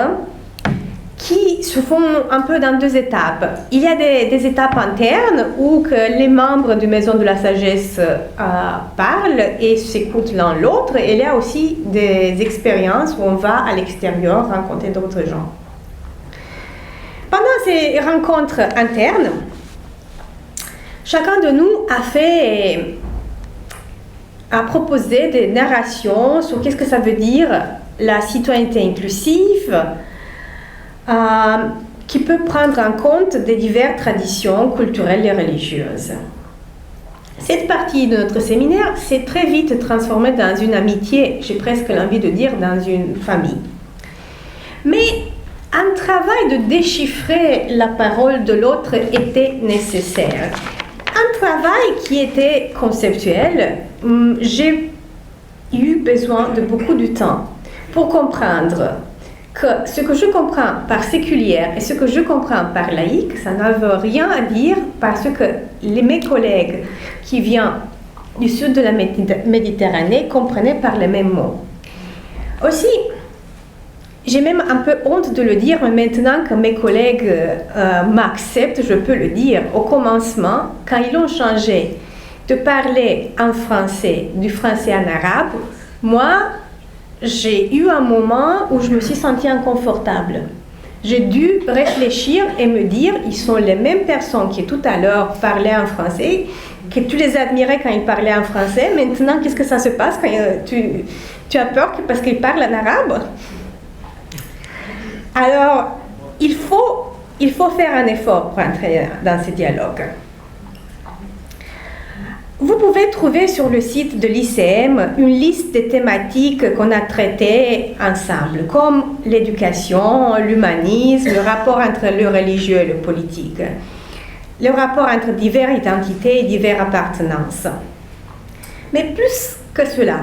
Speaker 4: qui se font un peu dans deux étapes. Il y a des étapes internes où que les membres de Maison de la Sagesse parlent et s'écoutent l'un l'autre, et il y a aussi des expériences où on va à l'extérieur rencontrer d'autres gens. Pendant ces rencontres internes, chacun de nous a proposé des narrations sur qu'est-ce que ça veut dire la citoyenneté inclusive, qui peut prendre en compte des diverses traditions culturelles et religieuses. Cette partie de notre séminaire s'est très vite transformée dans une amitié, j'ai presque l'envie de dire dans une famille. Mais un travail de déchiffrer la parole de l'autre était nécessaire. Un travail qui était conceptuel, j'ai eu besoin de beaucoup de temps pour comprendre que ce que je comprends par séculière et ce que je comprends par laïque, ça ne veut rien à dire parce que mes collègues qui viennent du sud de la Méditerranée comprenaient par les mêmes mots. Aussi, j'ai même un peu honte de le dire, mais maintenant que mes collègues m'acceptent, je peux le dire. Au commencement, quand ils ont changé de parler en français, du français en arabe, moi, j'ai eu un moment où je me suis sentie inconfortable. J'ai dû réfléchir et me dire, ils sont les mêmes personnes qui tout à l'heure parlaient en français, que tu les admirais quand ils parlaient en français. Maintenant, qu'est-ce que ça se passe quand tu as peur parce qu'ils parlent en arabe? Alors, il faut faire un effort pour entrer dans ce dialogue. Vous pouvez trouver sur le site de l'ICM une liste des thématiques qu'on a traitées ensemble, comme l'éducation, l'humanisme, le rapport entre le religieux et le politique, le rapport entre diverses identités et diverses appartenances. Mais plus que cela,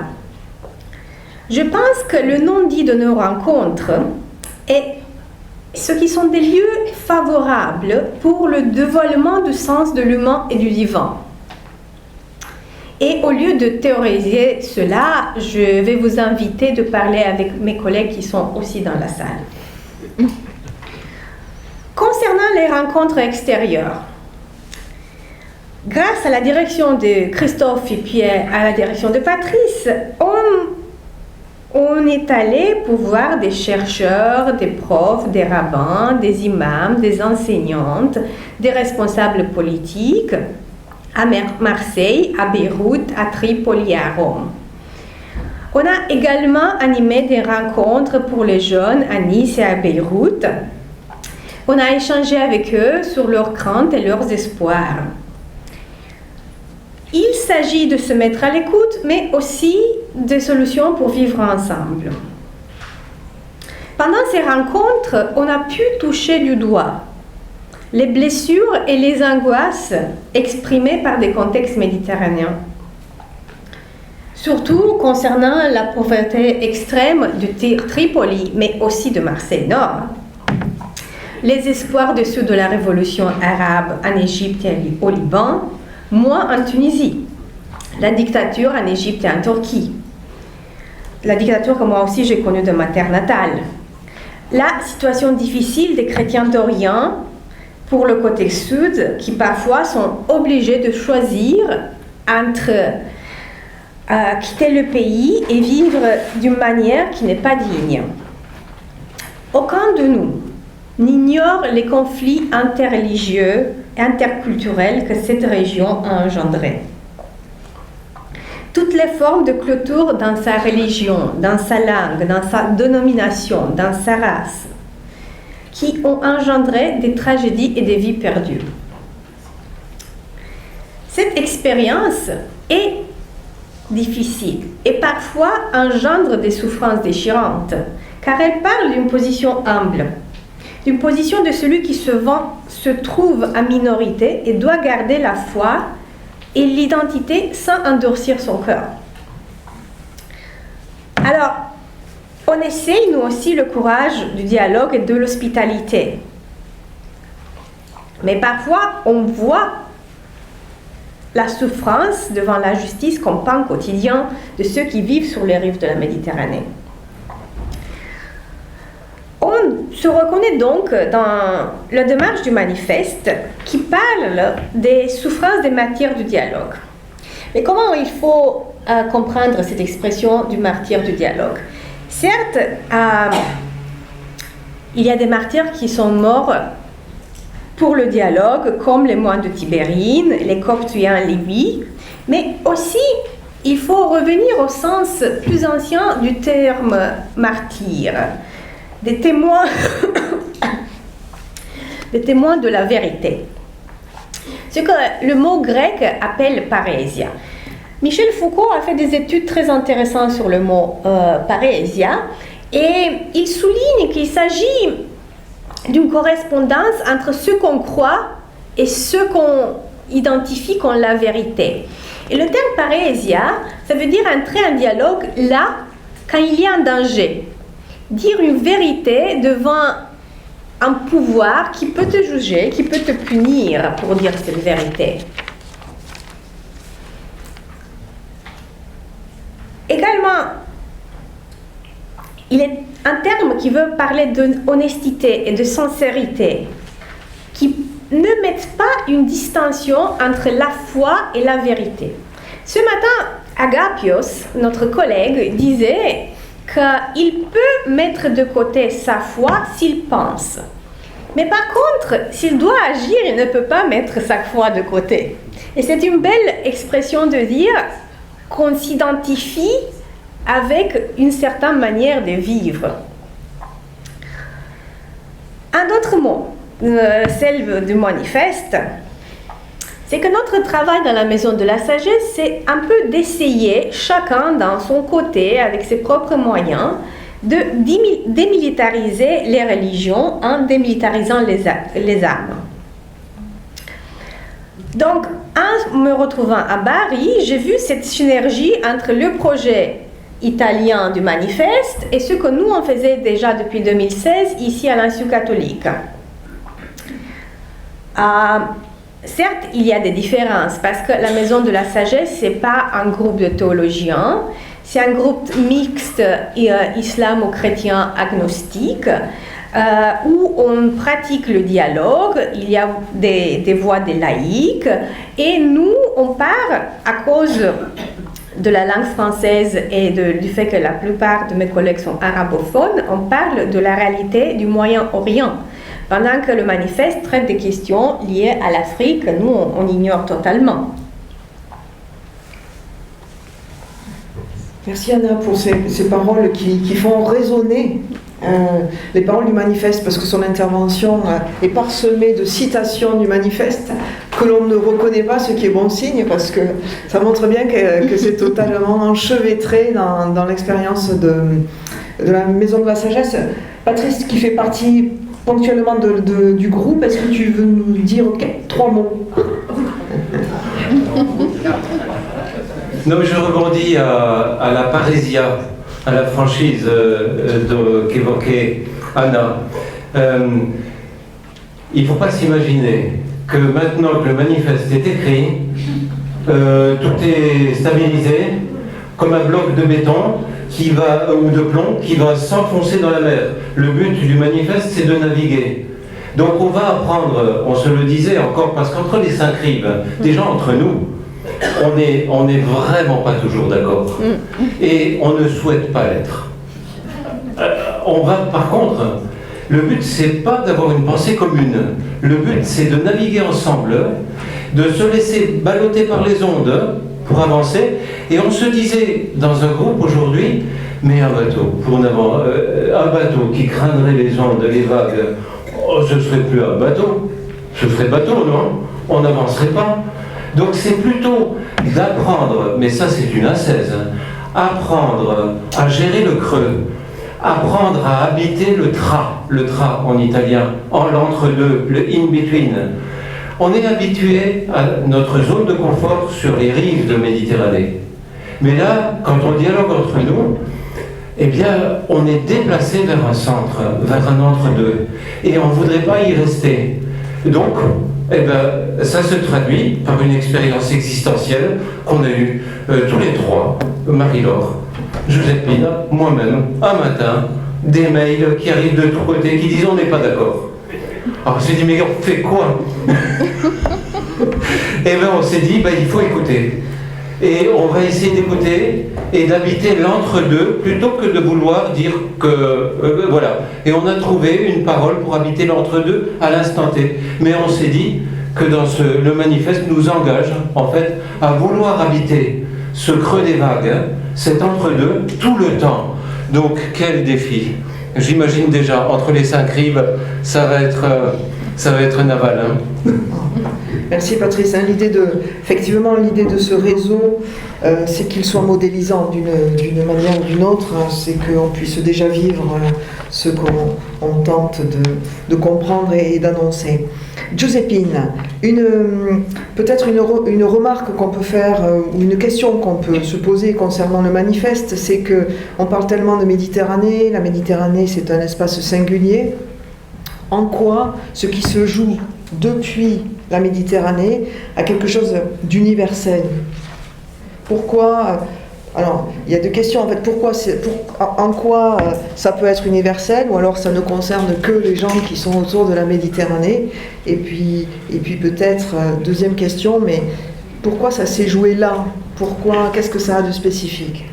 Speaker 4: je pense que le non-dit de nos rencontres est ce qui sont des lieux favorables pour le dévoilement du sens de l'humain et du divin. Et au lieu de théoriser cela, je vais vous inviter de parler avec mes collègues qui sont aussi dans la salle. Concernant les rencontres extérieures, grâce à la direction de Christophe et puis à la direction de Patrice, on est allé pour voir des chercheurs, des profs, des rabbins, des imams, des enseignantes, des responsables politiques, à Marseille, à Beyrouth, à Tripoli et à Rome. On a également animé des rencontres pour les jeunes à Nice et à Beyrouth. On a échangé avec eux sur leurs craintes et leurs espoirs. Il s'agit de se mettre à l'écoute, mais aussi de solutions pour vivre ensemble. Pendant ces rencontres, on a pu toucher du doigt les blessures et les angoisses exprimées par des contextes méditerranéens. Surtout concernant la pauvreté extrême de Tripoli, mais aussi de Marseille-Nord. Les espoirs de ceux de la révolution arabe en Égypte et au Liban, moins en Tunisie. La dictature en Égypte et en Turquie. La dictature que moi aussi j'ai connue de ma terre natale. La situation difficile des chrétiens d'Orient pour le côté sud, qui parfois sont obligés de choisir entre quitter le pays et vivre d'une manière qui n'est pas digne. Aucun de nous n'ignore les conflits interreligieux et interculturels que cette région a engendrés. toutes les formes de clôture dans sa religion, dans sa langue, dans sa dénomination, dans sa race, qui ont engendré des tragédies et des vies perdues. Cette expérience est difficile et parfois engendre des souffrances déchirantes, car elle parle d'une position humble, d'une position de celui qui se trouve en minorité et doit garder la foi et l'identité sans endurcir son cœur. Alors, on essaye nous aussi le courage du dialogue et de l'hospitalité. Mais parfois, on voit la souffrance devant l'injustice comme pain quotidien de ceux qui vivent sur les rives de la Méditerranée. On se reconnaît donc dans la démarche du manifeste qui parle des souffrances des martyrs du dialogue. Mais comment il faut comprendre cette expression du martyr du dialogue? Certes, il y a des martyrs qui sont morts pour le dialogue, comme les moines de Tibérine, les Coptes en Libye, mais aussi il faut revenir au sens plus ancien du terme martyr, des témoins, des témoins de la vérité. Ce que le mot grec appelle parésia. Michel Foucault a fait des études très intéressantes sur le mot parésia et il souligne qu'il s'agit d'une correspondance entre ce qu'on croit et ce qu'on identifie comme la vérité. Et le terme parésia, ça veut dire entrer en dialogue là quand il y a un danger. Dire une vérité devant un pouvoir qui peut te juger, qui peut te punir pour dire cette vérité. Également, il est un terme qui veut parler d'honnêteté et de sincérité, qui ne met pas une distinction entre la foi et la vérité. Ce matin, Agapios, notre collègue, disait qu'il peut mettre de côté sa foi s'il pense. Mais par contre, s'il doit agir, il ne peut pas mettre sa foi de côté. Et c'est une belle expression de dire qu'on s'identifie avec une certaine manière de vivre. Un autre mot, celle du manifeste, c'est que notre travail dans la Maison de la Sagesse, c'est un peu d'essayer, chacun dans son côté, avec ses propres moyens, de démilitariser les religions en démilitarisant les armes. Donc, en me retrouvant à Bari, j'ai vu cette synergie entre le projet italien du manifeste et ce que nous on faisait déjà depuis 2016 ici à l'Institut catholique. Certes, il y a des différences parce que la Maison de la Sagesse, ce n'est pas un groupe de théologiens, c'est un groupe mixte islamo-chrétien agnostique où on pratique le dialogue, il y a des voix des laïcs et nous, on part à cause de la langue française et du fait que la plupart de mes collègues sont arabophones, on parle de la réalité du Moyen-Orient. Pendant que le manifeste traite des questions liées à l'Afrique, nous, on ignore totalement.
Speaker 1: Merci Anna pour ces paroles qui font résonner les paroles du manifeste, parce que son intervention est parsemée de citations du manifeste que l'on ne reconnaît pas, ce qui est bon signe, parce que ça montre bien que c'est totalement enchevêtré dans l'expérience de la Maison de la Sagesse. Patrice, qui fait partie ponctuellement du groupe, est-ce que tu veux nous dire 3 mots?
Speaker 3: Non, mais je rebondis à la parésia, à la franchise qu'évoquait Anna. Il ne faut pas s'imaginer que maintenant que le manifeste est écrit, tout est stabilisé comme un bloc de béton ou de plomb qui va s'enfoncer dans la mer. Le but du manifeste, c'est de naviguer. Donc on va apprendre, on se le disait encore, parce qu'entre les Saint-Crives, déjà entre nous, on n'est vraiment pas toujours d'accord. Et on ne souhaite pas l'être. On va, par contre, le but, c'est pas d'avoir une pensée commune. Le but, c'est de naviguer ensemble, de se laisser balloter par les ondes pour avancer. Et on se disait dans un groupe aujourd'hui, mais un bateau, un bateau qui craindrait les ondes, les vagues, oh, ce serait plus un bateau, ce serait bateau, non? On n'avancerait pas. Donc c'est plutôt d'apprendre, mais ça c'est une ascèse, hein, apprendre à gérer le creux, apprendre à habiter le tra en italien, en l'entre-deux, le in-between. On est habitué à notre zone de confort sur les rives de Méditerranée. Mais là, quand on dialogue entre nous, eh bien, on est déplacé vers un centre, vers un entre-deux. Et on ne voudrait pas y rester. Donc, eh ben, ça se traduit par une expérience existentielle qu'on a eue tous les trois, Marie-Laure, Joséphine, moi-même, un matin, des mails qui arrivent de tous côtés qui disent on n'est pas d'accord. Alors on s'est dit mais on fait quoi? Et bien on s'est dit il faut écouter. Et on va essayer d'écouter et d'habiter l'entre-deux plutôt que de vouloir dire que voilà. Et on a trouvé une parole pour habiter l'entre-deux à l'instant T. Mais on s'est dit que le manifeste nous engage en fait à vouloir habiter ce creux des vagues, cet entre-deux, tout le temps. Donc quel défi! J'imagine déjà entre les 5 rives, ça va être naval. Hein.
Speaker 1: Merci Patrice. Effectivement, l'idée de ce réseau, c'est qu'il soit modélisant d'une manière ou d'une autre. C'est qu'on puisse déjà vivre ce qu'on tente de comprendre et d'annoncer. Giuseppine, peut-être une remarque qu'on peut faire, ou une question qu'on peut se poser concernant le manifeste, c'est qu'on parle tellement de Méditerranée. La Méditerranée, c'est un espace singulier. En quoi ce qui se joue depuis la Méditerranée a quelque chose d'universel? Pourquoi alors, il y a deux questions en fait. En quoi ça peut être universel, ou alors ça ne concerne que les gens qui sont autour de la Méditerranée? Et puis peut-être, deuxième question, mais pourquoi ça s'est joué là? Qu'est-ce que ça a de spécifique?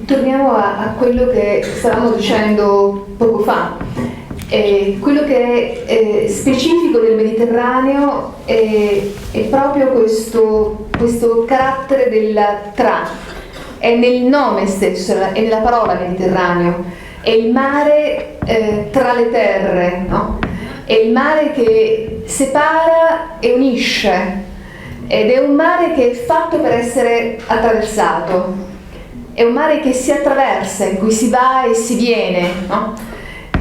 Speaker 2: Torniamo a quello che stavamo dicendo poco fa. Quello che è specifico del Mediterraneo è proprio questo carattere del tra, è nel nome stesso, è nella parola Mediterraneo, è il mare tra le terre, no? È il mare che separa e unisce, ed è un mare che è fatto per essere attraversato, è un mare che si attraversa, in cui si va e si viene, no?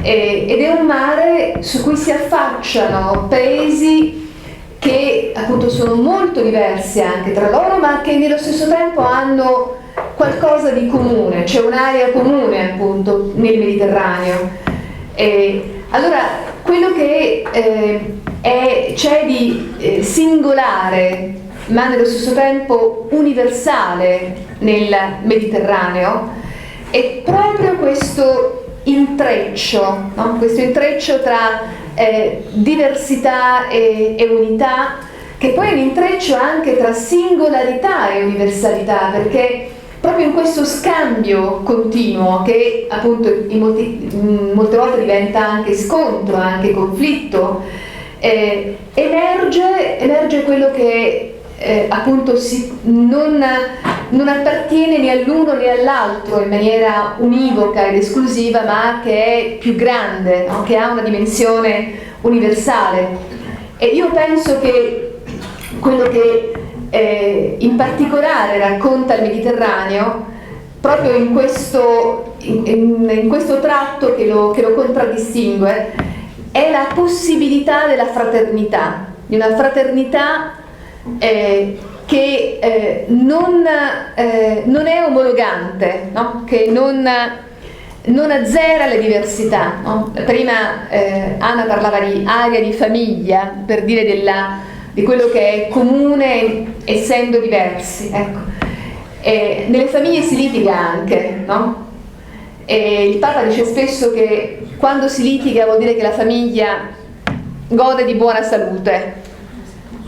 Speaker 2: Ed è un mare su cui si affacciano paesi che appunto sono molto diversi anche tra loro, ma che nello stesso tempo hanno qualcosa di comune, c'è un'area comune appunto nel Mediterraneo. Allora quello che c'è di singolare ma nello stesso tempo universale nel Mediterraneo è proprio questo intreccio, no? Questo intreccio tra diversità e unità, che poi è un intreccio anche tra singolarità e universalità, perché proprio in questo scambio continuo, che appunto molte volte diventa anche scontro, anche conflitto, emerge quello che appunto non appartiene né all'uno né all'altro in maniera univoca ed esclusiva, ma che è più grande, no? Che ha una dimensione universale. E io penso che quello che in particolare racconta il Mediterraneo, proprio in questo tratto che lo contraddistingue, è la possibilità della fraternità, di una fraternità che non è omologante, no? Che non azzera le diversità, no? Prima Anna parlava di area di famiglia, per dire di quello che è comune essendo diversi, ecco. Nelle famiglie si litiga anche, no? E il Papa dice spesso che quando si litiga vuol dire che la famiglia gode di buona salute,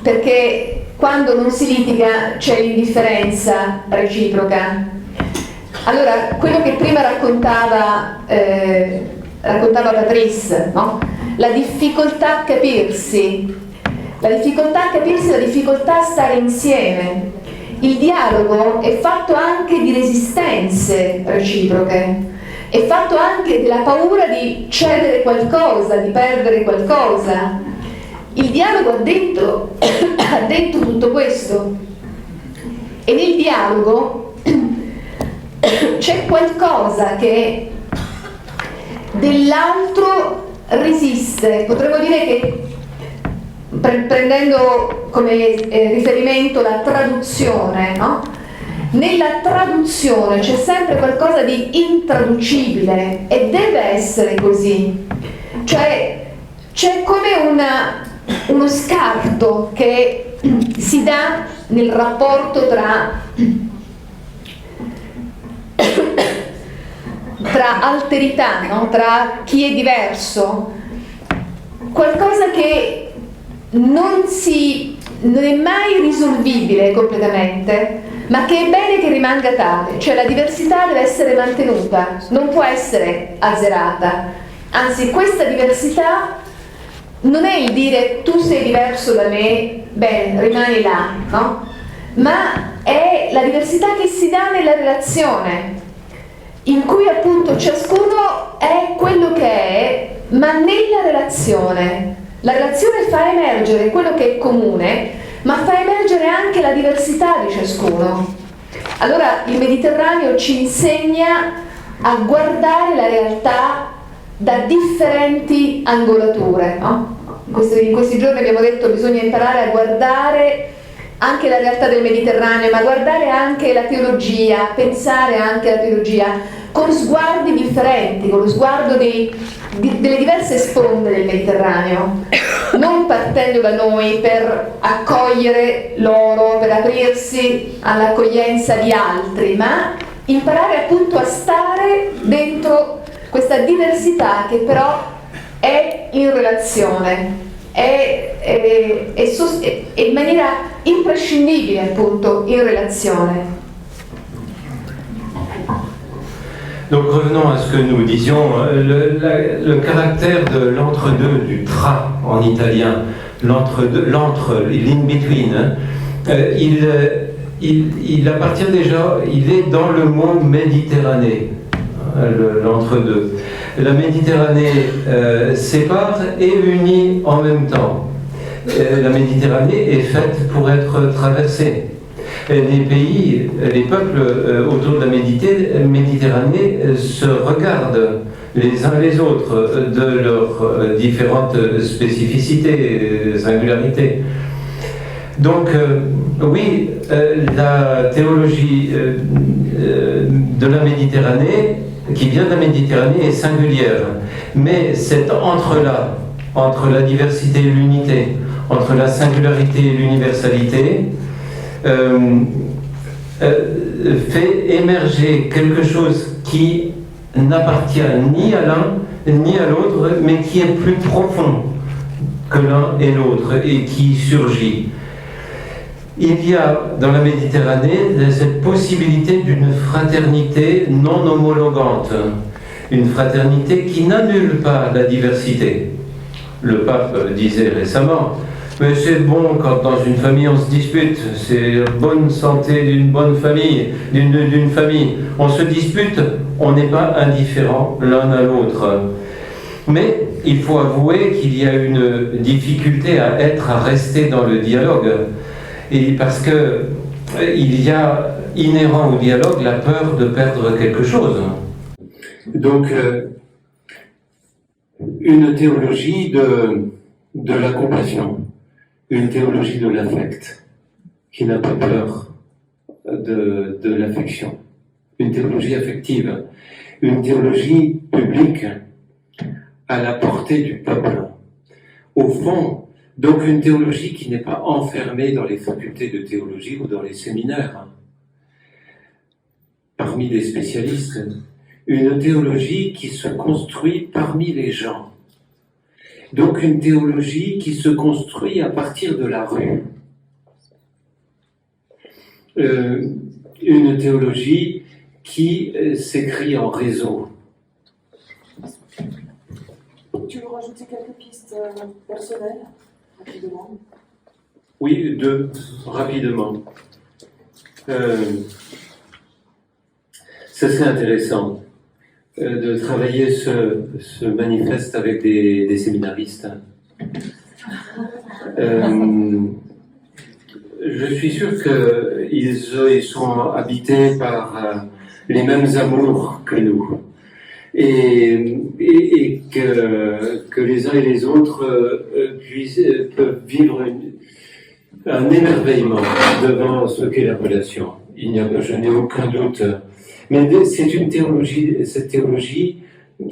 Speaker 2: perché quando non si litiga c'è l'indifferenza reciproca. Allora, quello che prima raccontava Patrice, no? La difficoltà a capirsi, La difficoltà a capirsi, la difficoltà a stare insieme. Il dialogo è fatto anche di resistenze reciproche, è fatto anche della paura di cedere qualcosa, di perdere qualcosa. Il dialogo ha dentro tutto questo, e nel dialogo c'è qualcosa che dell'altro resiste. Potremmo dire che, prendendo come riferimento la traduzione, no? Nella traduzione c'è sempre qualcosa di intraducibile, e deve essere così. Cioè c'è come uno scarto che si dà nel rapporto tra alterità, no? Tra chi è diverso, qualcosa che non è mai risolvibile completamente, ma che è bene che rimanga tale. Cioè la diversità deve essere mantenuta, non può essere azzerata. Anzi, questa diversità non è il dire tu sei diverso da me, bene, rimani là, no? Ma è la diversità che si dà nella relazione, in cui appunto ciascuno è quello che è, ma nella relazione. La relazione fa emergere quello che è comune, ma fa emergere anche la diversità di ciascuno. Allora il Mediterraneo ci insegna a guardare la realtà da differenti angolature, no? In questi giorni abbiamo detto che bisogna imparare a guardare anche la realtà del Mediterraneo, ma guardare anche la teologia, pensare anche alla teologia con sguardi differenti, con lo sguardo delle diverse sponde del Mediterraneo, non partendo da noi per accogliere loro, per aprirsi all'accoglienza di altri, ma imparare appunto a stare dentro questa diversità che però è in relazione, è in maniera imprescindibile appunto in relazione.
Speaker 3: Donc revenons à ce que nous disions, le caractère de l'entre-deux, du tra en italien, l'entre, l'in-between, il appartient déjà, il est dans le mot Méditerranée, l'entre-deux. La Méditerranée sépare et unit en même temps. La Méditerranée est faite pour être traversée. Les pays, les peuples autour de la Méditerranée se regardent les uns les autres de leurs différentes spécificités, singularités. Donc oui, la théologie de la Méditerranée, qui vient de la Méditerranée, est singulière. Mais cet entre-là, entre la diversité et l'unité, entre la singularité et l'universalité, fait émerger quelque chose qui n'appartient ni à l'un ni à l'autre, mais qui est plus profond que l'un et l'autre et qui surgit. Il y a dans la Méditerranée cette possibilité d'une fraternité non homologante, une fraternité qui n'annule pas la diversité. Le pape disait récemment: mais c'est bon quand dans une famille on se dispute, c'est la bonne santé d'une bonne famille, d'une famille. On se dispute, on n'est pas indifférent l'un à l'autre. Mais il faut avouer qu'il y a une difficulté à rester dans le dialogue. Et parce que il y a inhérent au dialogue la peur de perdre quelque chose. Donc, une théologie de la compassion, une théologie de l'affect, qui n'a pas peur de l'affection, une théologie affective, une théologie publique à la portée du peuple. Au fond, donc une théologie qui n'est pas enfermée dans les facultés de théologie ou dans les séminaires, parmi les spécialistes, une théologie qui se construit parmi les gens. Donc une théologie qui se construit à partir de la rue. Une théologie qui s'écrit en réseau.
Speaker 5: Tu veux rajouter quelques pistes personnelles rapidement?
Speaker 3: Oui, deux, rapidement. Ça serait intéressant de travailler ce manifeste avec des séminaristes. Je suis sûr qu'ils sont habités par les mêmes amours que nous. Et que les uns et les autres peuvent vivre un émerveillement devant ce qu'est la relation. Je n'ai aucun doute. Mais c'est une théologie, cette théologie,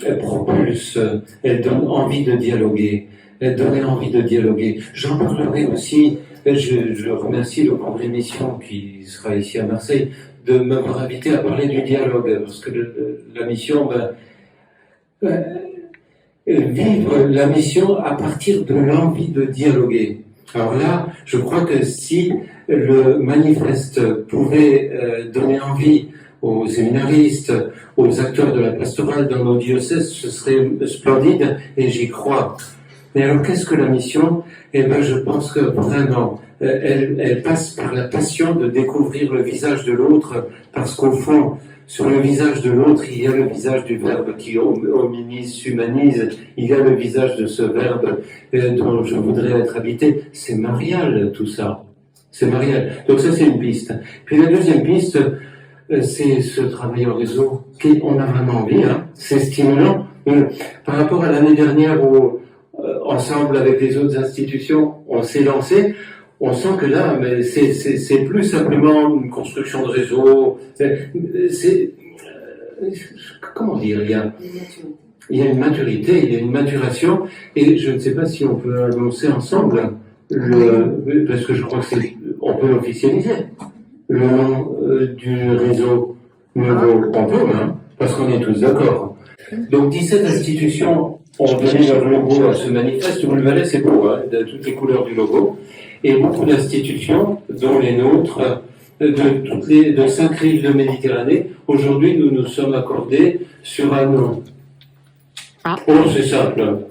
Speaker 3: elle propulse, elle donne envie de dialoguer. Elle donne envie de dialoguer. J'en parlerai aussi, je remercie le Congrès Mission qui sera ici à Marseille de m'avoir invité à parler du dialogue, parce que la mission, vivre la mission à partir de l'envie de dialoguer. Alors là, je crois que si le manifeste pouvait donner envie aux séminaristes, aux acteurs de la pastorale dans nos diocèses, ce serait splendide et j'y crois. Mais alors qu'est-ce que la mission? Eh bien, je pense que vraiment, elle passe par la passion de découvrir le visage de l'autre, parce qu'au fond, sur le visage de l'autre, il y a le visage du Verbe qui hominise, s'humanise. Il y a le visage de ce Verbe dont je voudrais être habité. C'est marial, tout ça. C'est marial. Donc ça, c'est une piste. Puis la deuxième piste, c'est ce travail en réseau. On a vraiment envie, hein. C'est stimulant. Par rapport à l'année dernière où, ensemble avec les autres institutions, on s'est lancé, on sent que là, mais c'est plus simplement une construction de réseau. Comment dire, il y a une maturité, il y a une maturation, et je ne sais pas si on peut annoncer ensemble parce que je crois que on peut officialiser le nom du réseau nouveau. On peut, hein, parce qu'on est tous d'accord. Donc 17 institutions ont donné leur logo à ce manifeste. Vous le verrez, c'est beau, hein, de toutes les couleurs du logo. Et beaucoup d'institutions, dont les nôtres, de 5 rives de Méditerranée, aujourd'hui nous nous sommes accordés sur un nom. Oh, c'est simple.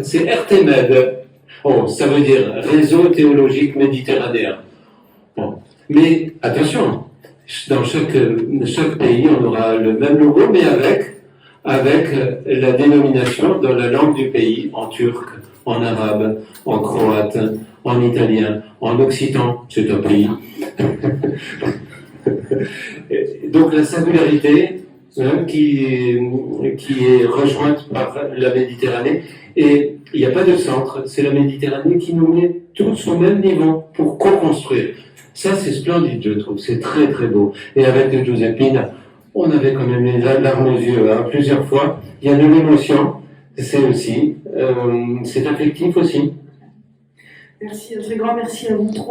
Speaker 3: C'est RTMED. Oh, ça veut dire Réseau Théologique Méditerranéen. Bon. Mais attention, dans chaque pays, on aura le même logo, mais avec la dénomination dans la langue du pays, en turc, en arabe, en croate, en italien, en occitan, c'est un pays. Donc la singularité qui est rejointe par la Méditerranée, et il n'y a pas de centre, c'est la Méditerranée qui nous met tous au même niveau pour co-construire. Ça, c'est splendide, je trouve, c'est très très beau. Et avec Giuseppine, on avait quand même les larmes aux yeux, hein, plusieurs fois. Il y a de l'émotion, c'est aussi, c'est affectif aussi.
Speaker 5: Merci, un très grand merci à vous trois.